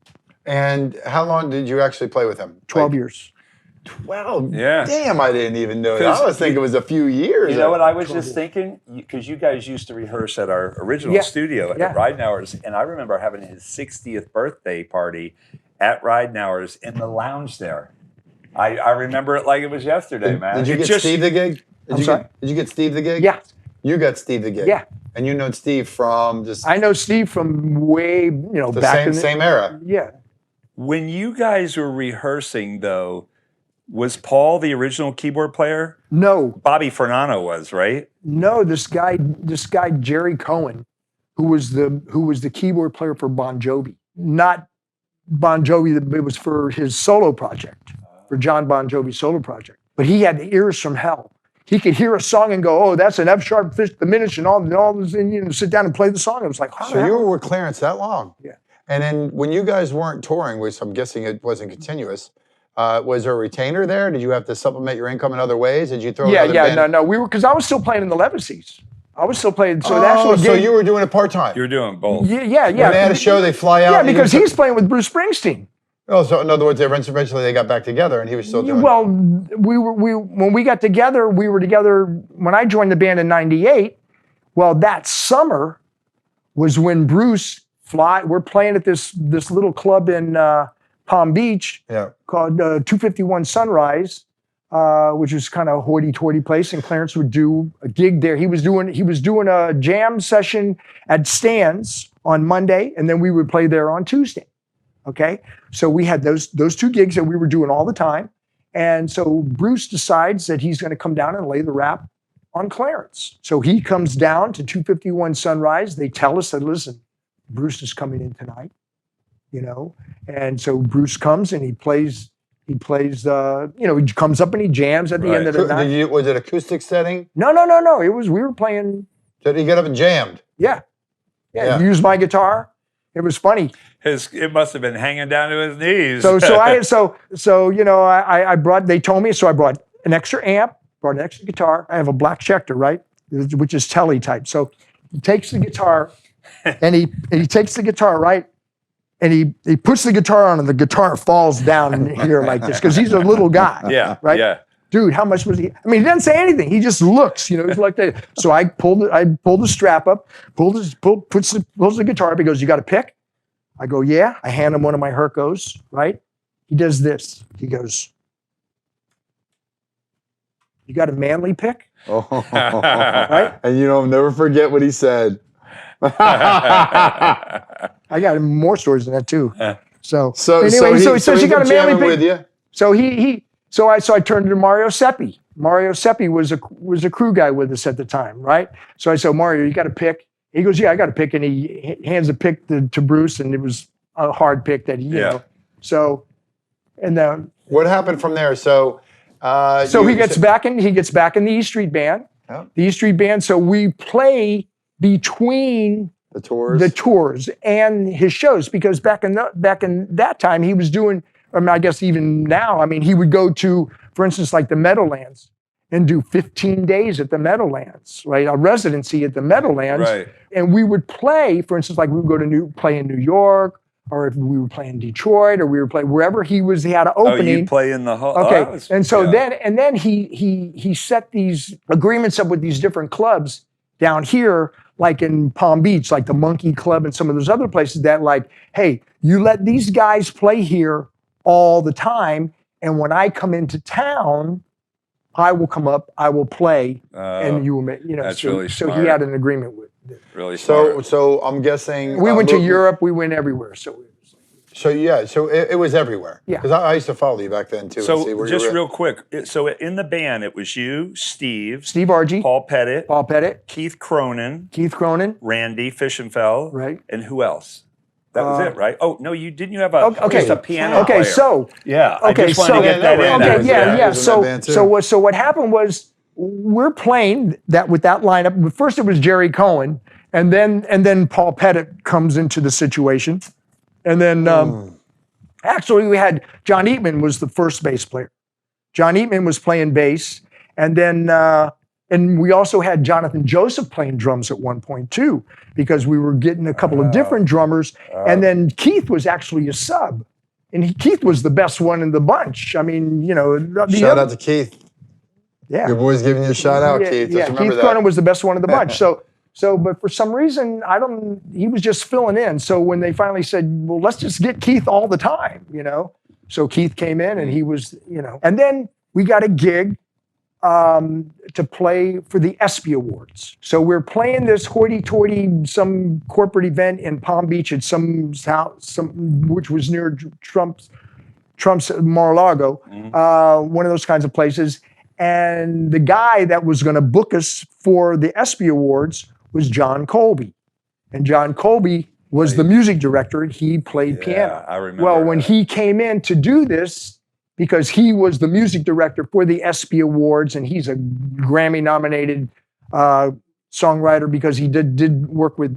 And how long did you actually play with him? 12 years. 12? Yeah. Damn, I didn't even know that. I was thinking it was a few years. You know what I was just thinking? Because you guys used to rehearse at our original studio at Ridenour's, and I remember having his 60th birthday party at Ridenour's in the lounge there. I remember it like it was yesterday, man. Did you get Steve the gig? Did you get Steve the gig? Yeah. You got Steve the gig? Yeah. And you know Steve from just... I know Steve from way, back in the... same era. Yeah. When you guys were rehearsing, though, was Paul the original keyboard player? No. Bobby Fernando was, right? No, this guy Jerry Cohen, who was the keyboard player for Bon Jovi. Not Bon Jovi, it was for his solo project, for John Bon Jovi's solo project. But he had the ears from hell. He could hear a song and go, oh, that's an F sharp fifth diminished and all this, and sit down and play the song. It was like, so you were with Clarence that long? Yeah. And then when you guys weren't touring, which I'm guessing it wasn't continuous, was there a retainer there? Did you have to supplement your income in other ways? Did you throw? No. We were, because I was still playing in the Livesays. I was still playing. So so you were doing it part time. You were doing both. Yeah. When they had a show, they fly out. Yeah, because he's playing with Bruce Springsteen. Oh, so in other words, eventually they got back together, and he was still doing. Well, when we got together, we were together when I joined the band in '98. Well, that summer was when Bruce we're playing at this little club in Palm Beach called 251 Sunrise, which is kind of a hoity-toity place, and Clarence would do a gig there. He was doing a jam session at Stan's on Monday, and then we would play there on Tuesday. Okay, so we had those two gigs that we were doing all the time, and so Bruce decides that he's going to come down and lay the rap on Clarence. So he comes down to 251 Sunrise. They tell us that, listen, Bruce is coming in tonight, and so Bruce comes and he plays. He plays, he comes up and he jams at the end of the night. Was it acoustic setting? No. It was, we were playing. Did he get up and jammed? Yeah. He used my guitar. It was funny. It must have been hanging down to his knees. They told me, so I brought an extra amp, brought an extra guitar. I have a black Schecter, right? Which is telly type. So he takes the guitar and he takes the guitar, right? And he puts the guitar on and the guitar falls down in here like this because he's a little guy. Yeah. Right? Yeah. dude, how much was he? I mean, he doesn't say anything. He just looks, you know, he's like that. So I pulled the strap up, pulls the guitar up. He goes, you got to pick? I go, yeah. I hand him one of my Hercos, right? He does this. He goes, you got a manly pick? Oh, right? And I'll never forget what he said. I got more stories than that too. So she got a manly pick. With you? So I turned to Mario Seppi. Mario Seppi was a crew guy with us at the time, right? So I said, Mario, you got to pick. He goes, yeah, I got to pick, and he hands a pick to Bruce, and it was a hard pick that you know. So, and then what happened from there? So he gets back in the E Street Band. Oh. The E Street Band. So we play between the tours and his shows, because back in that time he was doing. I mean, I guess even now, I mean, he would go to, for instance, like the Meadowlands and do 15 days at the Meadowlands, right? A residency at the Meadowlands. Right. And we would play, for instance, like we would go to play in New York, or if we would play in Detroit, or we would play wherever he had an opening. Oh, you play in the hall. Okay. Oh, and so then he set these agreements up with these different clubs down here, like in Palm Beach, like the Monkey Club and some of those other places that like, hey, you let these guys play here all the time, and when I come into town, I will come up, I will play, and you will make, That's really smart. So he had an agreement with it. Really smart. So I'm guessing we went to Europe, we went everywhere. So it was everywhere. Yeah. Because I used to follow you back then too. So see where just you were real quick, so in the band, it was you, Steve Argy, Paul Pettit, Keith Cronin, Randy Fishenfeld, right, and who else? That was it, right? Oh no, you have just a piano player. So yeah, okay, I just wanted to get that in there. Okay, yeah. So what happened was we're playing that with that lineup. First it was Jerry Cohen, and then Paul Pettit comes into the situation, and then actually we had John Eatman was the first bass player. John Eatman was playing bass, and then and we also had Jonathan Joseph playing drums at one point too, because we were getting a couple of different drummers. And then Keith was actually a sub, and Keith was the best one in the bunch. I mean, shout out to Keith. Yeah, your boy's giving you a shout out, Keith. Yeah, Keith Cronin was the best one in the bunch. But for some reason, he was just filling in. So when they finally said, well, let's just get Keith all the time, So Keith came in, and he was, and then we got a gig to play for the ESPY Awards. So we're playing this hoity-toity, some corporate event in Palm Beach at some which was near Trump's Mar-a-Lago, one of those kinds of places. And the guy that was going to book us for the ESPY Awards was John Colby. And John Colby was the music director, and he played piano. I remember. Well, when he came in to do this, because he was the music director for the ESPY Awards, and he's a Grammy-nominated songwriter because he did work with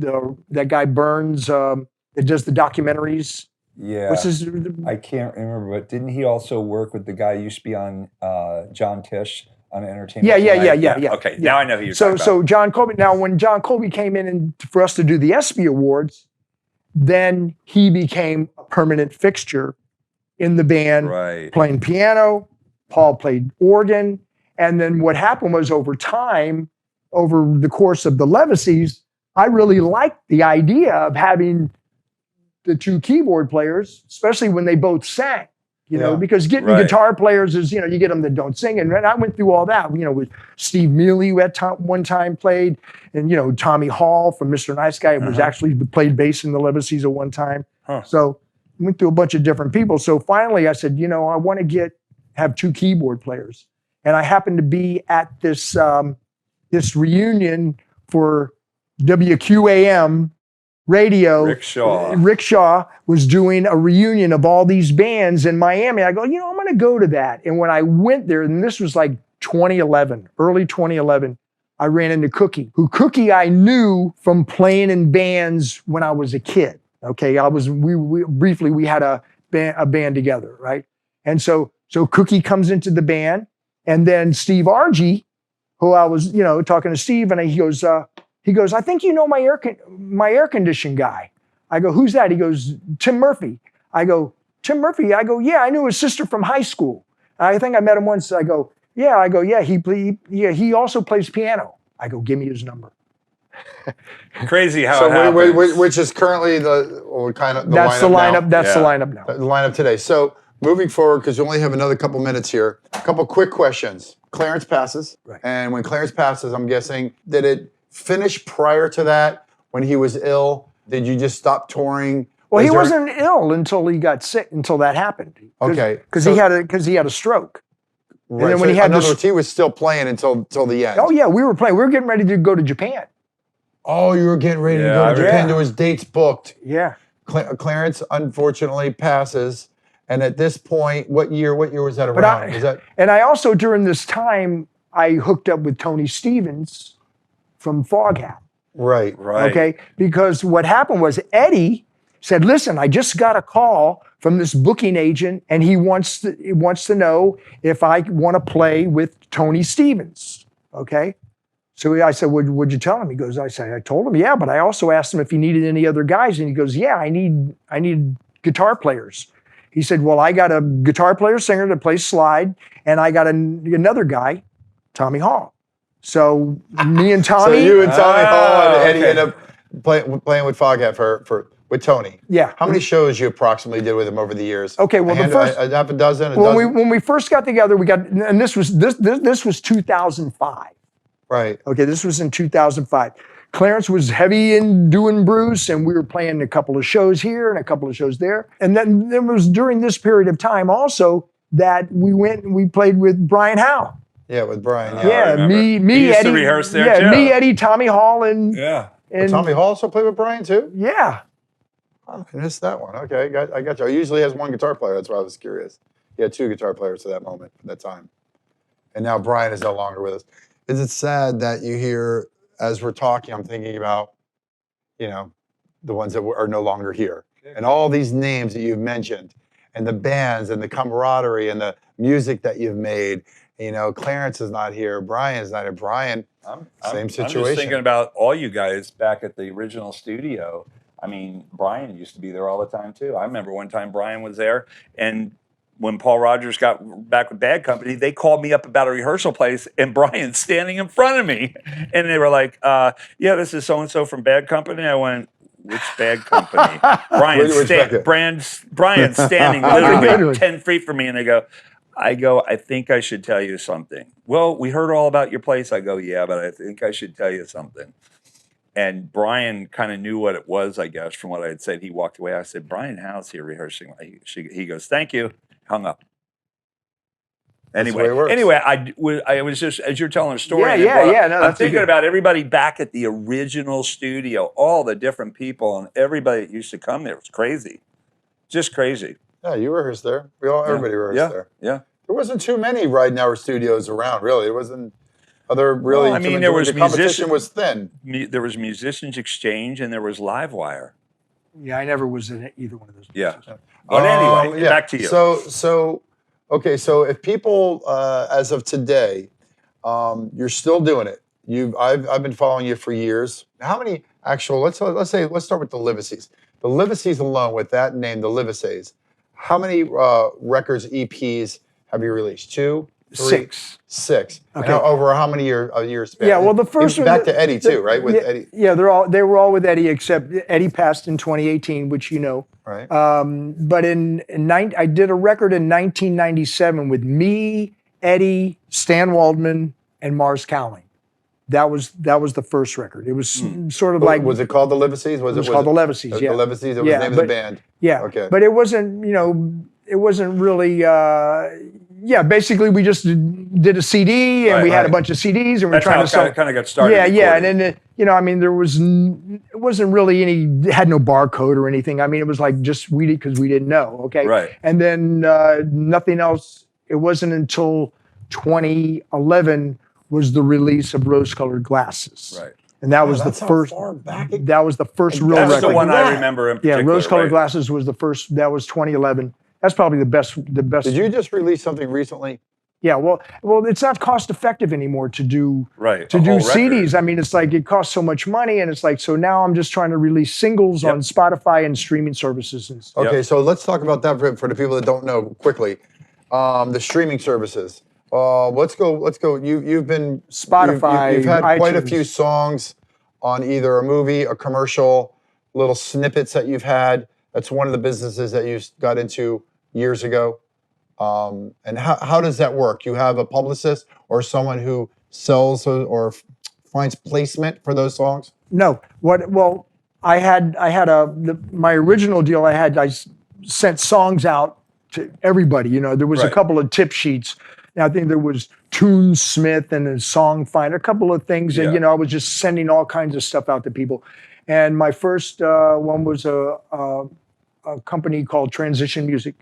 that guy Burns that does the documentaries. Yeah. What's his? I can't remember, but didn't he also work with the guy who used to be on John Tisch on Entertainment Tonight? Yeah. Okay, now I know who you're talking about. So John Colby. Now, when John Colby came in and for us to do the ESPY Awards, then he became a permanent fixture in the band, playing piano. Paul played organ. And then what happened was over time, over the course of the Livesays, I really liked the idea of having the two keyboard players, especially when they both sang, because getting guitar players is, you get them that don't sing. And I went through all that, with Steve Mealy, who at one time played, and, Tommy Hall from Mr. Nice Guy was actually played bass in the Livesays at one time. So went through a bunch of different people. So finally I said, I want to have two keyboard players. And I happened to be at this reunion for WQAM radio. Rick Shaw was doing a reunion of all these bands in Miami. I go, I'm going to go to that. And when I went there, and this was like 2011, early 2011, I ran into Cookie, Cookie I knew from playing in bands when I was a kid. Okay, we had a band together, right? And so Cookie comes into the band, and then Steve Argy, who I was, talking to Steve, and he goes, I think my air condition guy. I go, who's that? He goes, Tim Murphy. I go, Tim Murphy? I go, yeah, I knew his sister from high school. I think I met him once. I go, Yeah, I go, yeah, he also plays piano. I go, give me his number. Crazy how it happens. Which is currently the lineup. That's the lineup now. The lineup today. So moving forward, because we only have another couple minutes here, a couple quick questions. Clarence passes, right. And when Clarence passes, I'm guessing, did it finish prior to that when he was ill? Did you just stop touring? Well, he wasn't ill until he got sick, until that happened. Okay. Because he had a stroke. Right. And then when he had this, he was still playing until the end. Oh yeah, we were playing. We were getting ready to go to Japan. Oh, you were getting ready to go to Japan. There was dates booked. Yeah. Clarence unfortunately passes. And at this point, what year was that around? And I also, during this time, I hooked up with Tony Stevens from Foghat. Right. Okay? Because what happened was Eddie said, listen, I just got a call from this booking agent, and he wants to know if I want to play with Tony Stevens. Okay? So I said, what'd you tell him? He goes, I told him, yeah, but I also asked him if he needed any other guys. And he goes, yeah, I need guitar players. He said, well, I got a guitar player singer that plays slide, and I got another guy, Tommy Hall. So me and Tommy. So you and Tommy Hall and Eddie ended up playing with Foghat with Tony. Yeah. How many shows you approximately did with him over the years? Okay, well, the first half a dozen. When we first got together, and this was 2005. Right. Okay, this was in 2005. Clarence was heavy in doing Bruce, and we were playing a couple of shows here and a couple of shows there. And then there was during this period of time also that we went and we played with Brian Howe. Yeah, with Brian. Yeah, me, he used Eddie. To rehearse there too. Me, Eddie, Tommy Hall, and And Tommy Hall also played with Brian too? Yeah. I missed that one. Okay, I got you. He usually has one guitar player. That's why I was curious. He had two guitar players at that moment, at that time. And now Brian is no longer with us. Is it sad that you hear, as we're talking, I'm thinking about, the ones that are no longer here. And all these names that you've mentioned, and the bands, and the camaraderie, and the music that you've made. Clarence is not here. Brian's not here. Brian, same situation. I'm just thinking about all you guys back at the original studio. I mean, Brian used to be there all the time, too. I remember one time Brian was there, and when Paul Rogers got back with Bad Company, they called me up about a rehearsal place, and Brian's standing in front of me. And they were like, yeah, this is so-and-so from Bad Company. I went, which Bad Company? Brian's standing literally 10 feet from me, and I go, I think I should tell you something. Well, we heard all about your place. I go, yeah, but I think I should tell you something. And Brian kind of knew what it was, I guess, from what I had said. He walked away. I said, Brian Howe's here rehearsing. He goes, thank you. Hung up. Anyway, I was just, as you're telling a story. Yeah. No, I'm thinking about everybody back at the original studio, all the different people and everybody that used to come there. It was crazy. Just crazy. Yeah, you rehearsed there. Everybody rehearsed there. Yeah. There wasn't too many Ridenour studios around, really. It wasn't other really. Well, I mean, there was the competition was thin. There was Musicians Exchange and there was Livewire. Yeah, I never was in either one of those. Yeah. But anyway, back to you. So if people, as of today, you're still doing it. I've been following you for years. How many actual? Let's start with the Livesays. The Livesays alone, with that name, the Livesays. How many records, EPs have you released? 2, 3? 6. Okay. And over how many years span? Yeah, well, the first one, back to Eddie too, right? With Eddie. Yeah, they were all with Eddie, except Eddie passed in 2018, which you know. Right. But I did a record in 1997 with me, Eddie, Stan Waldman, and Mars Cowling. That was the first record. It was sort of like. Was it called the Livesays? It was called the Livesays. Yeah. The Livesays. That was the name of the band. Yeah. Okay. But it wasn't. It wasn't really. Basically, we just did a CD, and we had a bunch of CDs, and we were trying to sell. Kind of got started. Yeah, and then it wasn't really it had no barcode or anything. I mean, it was like just because we didn't know. Okay. Right. And then nothing else. It wasn't until 2011 was the release of Rose-Colored Glasses. Right. And that was the first. That was the first real record. That's the one I remember in particular. Yeah, Rose-Colored Glasses was the first. That was 2011. That's probably the best. Did you just release something recently? Yeah, well, it's not cost effective anymore to do CDs. Record. I mean, it's like it costs so much money, and it's like so now I'm just trying to release singles on Spotify and streaming services. And stuff. Okay, so let's talk about that for the people that don't know quickly. The streaming services. Let's go. You've been Spotify. You've had iTunes. quite a few songs on either a movie, a commercial, little snippets that you've had. That's one of the businesses that you got into years ago. And how does that work? You have a publicist or someone who sells or finds placement for those songs? No. Well, I had my original deal. I sent songs out to everybody. You know, there was a couple of tip sheets. I think there was Tunesmith and a Song Finder, a couple of things. And, you know, I was just sending all kinds of stuff out to people. And my first one was a company called Transition Music,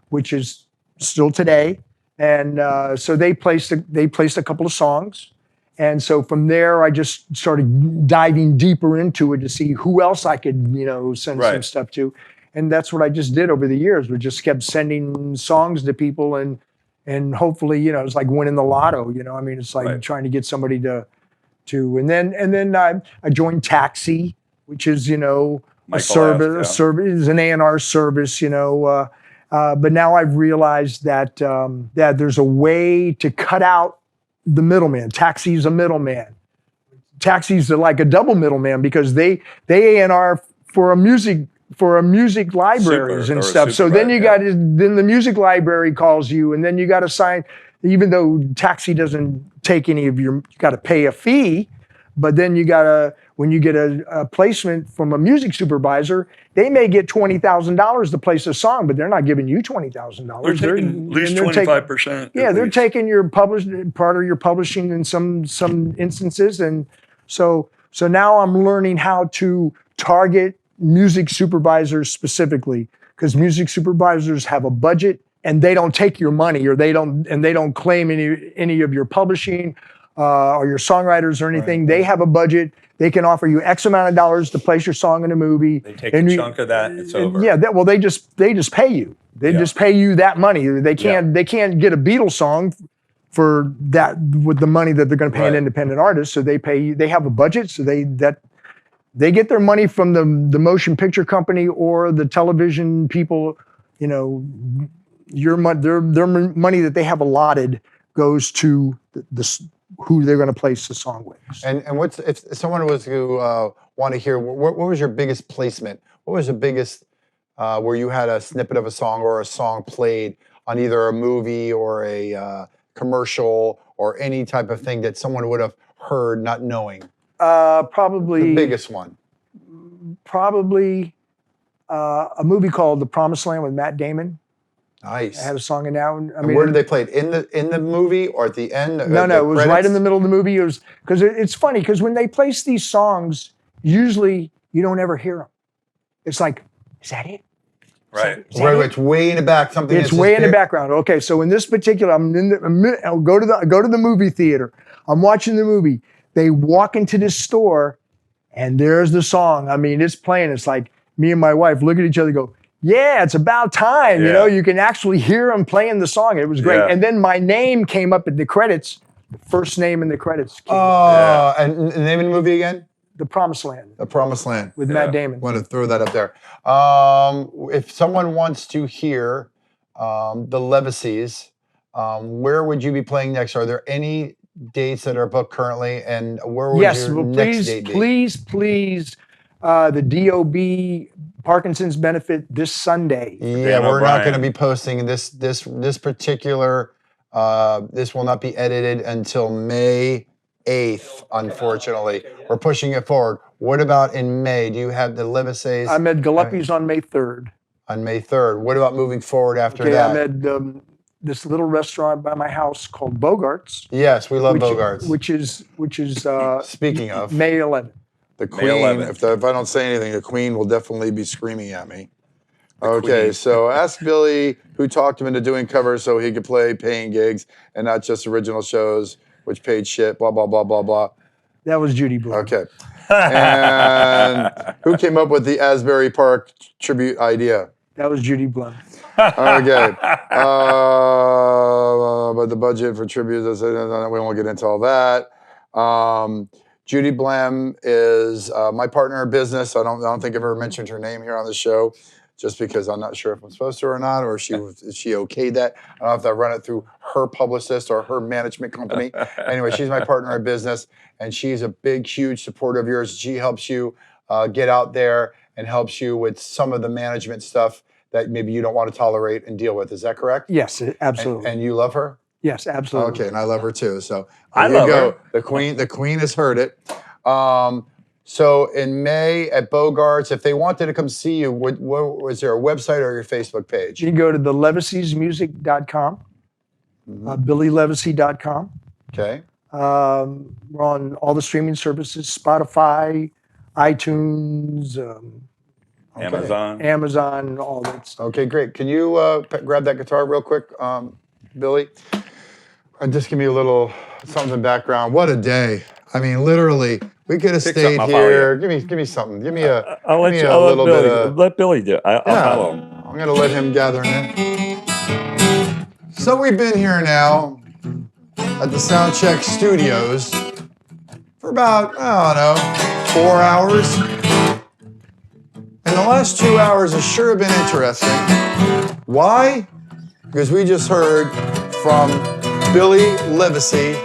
which is still today. And so they placed a couple of songs. And so from there, I just started diving deeper into it to see who else I could, you know, send some stuff to. And that's what I just did over the years. We just kept sending songs to people and hopefully, you know, it's like winning the lotto, you know. I mean, it's like trying to get somebody to and then I joined Taxi, which is, you know, a service, is an A&R service, you know. But now I've realized that that there's a way to cut out the middleman. Taxi's a middleman. Taxis are like a double middleman because they A&R for a music libraries and stuff. So then then the music library calls you, and then you got to sign. Even though Taxi doesn't take any of you got to pay a fee, but then when you get a placement from a music supervisor, they may get $20,000 to place a song, but they're not giving you $20,000. They're taking at least 25%. Yeah, they're taking your part of your publishing in some instances, and so now I'm learning how to target music supervisors specifically, because music supervisors have a budget and they don't take your money, or they don't claim any of your publishing or your songwriters or anything. They have a budget. They can offer you X amount of dollars to place your song in a movie. They take a chunk of that. It's over. Yeah. They just pay you. They just pay you that money. They can't get a Beatles song for that with the money that they're going to pay an independent artist. So they pay you. They have a budget. So they get their money from the motion picture company or the television people. You know, their money that they have allotted goes to who they're going to place the song with. And if someone was to want to hear, what was your biggest placement? What was the biggest where you had a snippet of a song or a song played on either a movie or a commercial or any type of thing that someone would have heard not knowing? Probably the biggest one. Probably a movie called The Promised Land with Matt Damon. Nice. I had a song in that one. Where did they play it? In the movie or at the end? No, it was right in the middle of the movie. It was because it's funny because when they place these songs, usually you don't ever hear them. It's like, is that it? Right. It's way in the back. It's way in the background. Okay, so in this particular, I'll go to the movie theater. I'm watching the movie. They walk into this store, and there's the song. I mean, it's playing. It's like me and my wife look at each other and go, yeah, it's about time. Yeah. You know, you can actually hear them playing the song. It was great. Yeah. And then my name came up in the credits. The first name in the credits. And the name of the movie again? The Promised Land. The Promised Land. With Matt Damon. Want to throw that up there. If someone wants to hear the Livesays, where would you be playing next? Are there any dates that are booked currently, and where would your next date be? Please, the DOB Parkinson's benefit this Sunday. Yeah, we're not going to be posting this particular. This will not be edited until May 8th. Unfortunately, we're pushing it forward. What about in May? Do you have the Livesays? I'm at Gillespie's on May 3rd. On May 3rd. What about moving forward after that? I'm at this little restaurant by my house called Bogart's. Yes, we love Bogart's. Which is speaking of May 11th. The Queen. If I don't say anything, the Queen will definitely be screaming at me. Okay, so ask Billy who talked him into doing covers so he could play paying gigs and not just original shows, which paid shit. Blah blah blah blah blah. That was Judy Blum. Okay. And who came up with the Asbury Park tribute idea? That was Judy Blum. Okay. But the budget for tributes, we won't get into all that. Judy Blum is my partner in business. I don't think I've ever mentioned her name here on the show. just because I'm not sure if I'm supposed to or not, or she okayed that. I don't know if I run it through her publicist or her management company. Anyway, she's my partner in business, and she's a big, huge supporter of yours. She helps you get out there and helps you with some of the management stuff that maybe you don't want to tolerate and deal with. Is that correct? Yes, absolutely. And you love her? Yes, absolutely. Okay, and I love her too. So I love her. The queen has heard it. So in May at Bogart's, if they wanted to come see you, what was there a website or your Facebook page? You can go to the Livesaysmusic.com, BillyLivesay.com. Okay. We're on all the streaming services, Spotify, iTunes, Amazon, all that stuff. Okay, great. Can you grab that guitar real quick, Billy? And just give me a little something in background. What a day. I mean, literally, we could have stayed here. Give me something. Give me a, little bit of... Let Billy do it. I'll follow him. I'm going to let him gather in. So we've been here now at the Soundcheck Studios for about, I don't know, 4 hours. And the last 2 hours has sure been interesting. Why? Because we just heard from Billy Livesay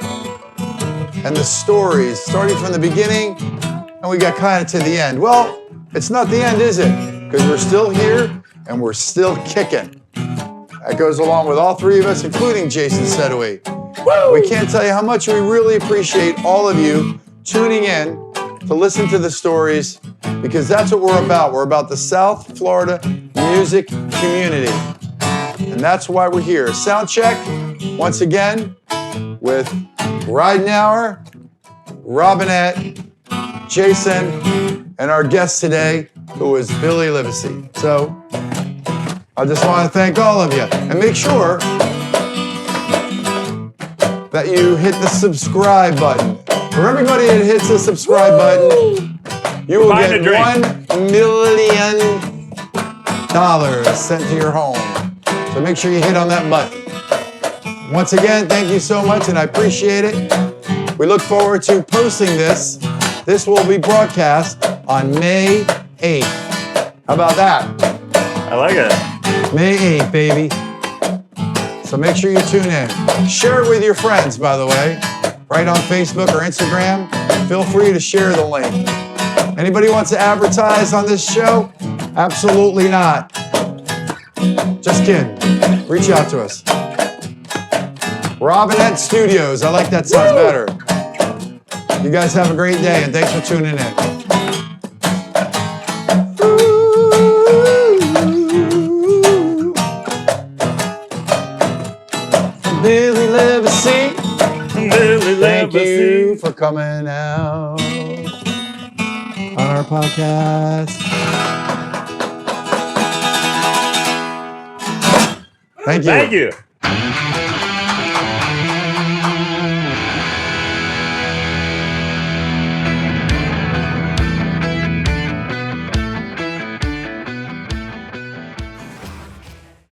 and the stories, starting from the beginning, and we got kind of to the end. Well, it's not the end, is it? Because we're still here, and we're still kicking. That goes along with all three of us, including Jason Sedoway. We can't tell you how much we really appreciate all of you tuning in to listen to the stories, because that's what we're about. We're about the South Florida music community. And that's why we're here. Soundcheck, once again, with Ridenour, Robinette, Jason, and our guest today, who is Billy Livesay. So, I just want to thank all of you. And make sure that you hit the subscribe button. For everybody that hits the subscribe button, you will get $1 million sent to your home. So make sure you hit on that button. Once again, thank you so much, and I appreciate it. We look forward to posting this. This will be broadcast on May 8th. How about that? I like it. May 8th, baby. So make sure you tune in. Share it with your friends, by the way. Right on Facebook or Instagram. Feel free to share the link. Anybody wants to advertise on this show? Absolutely not. Just kidding. Reach out to us. Robinette Studios. I like that, sounds better. You guys have a great day, and thanks for tuning in. Billy Livesay. Thank you for coming out on our podcast. Thank you. Thank you.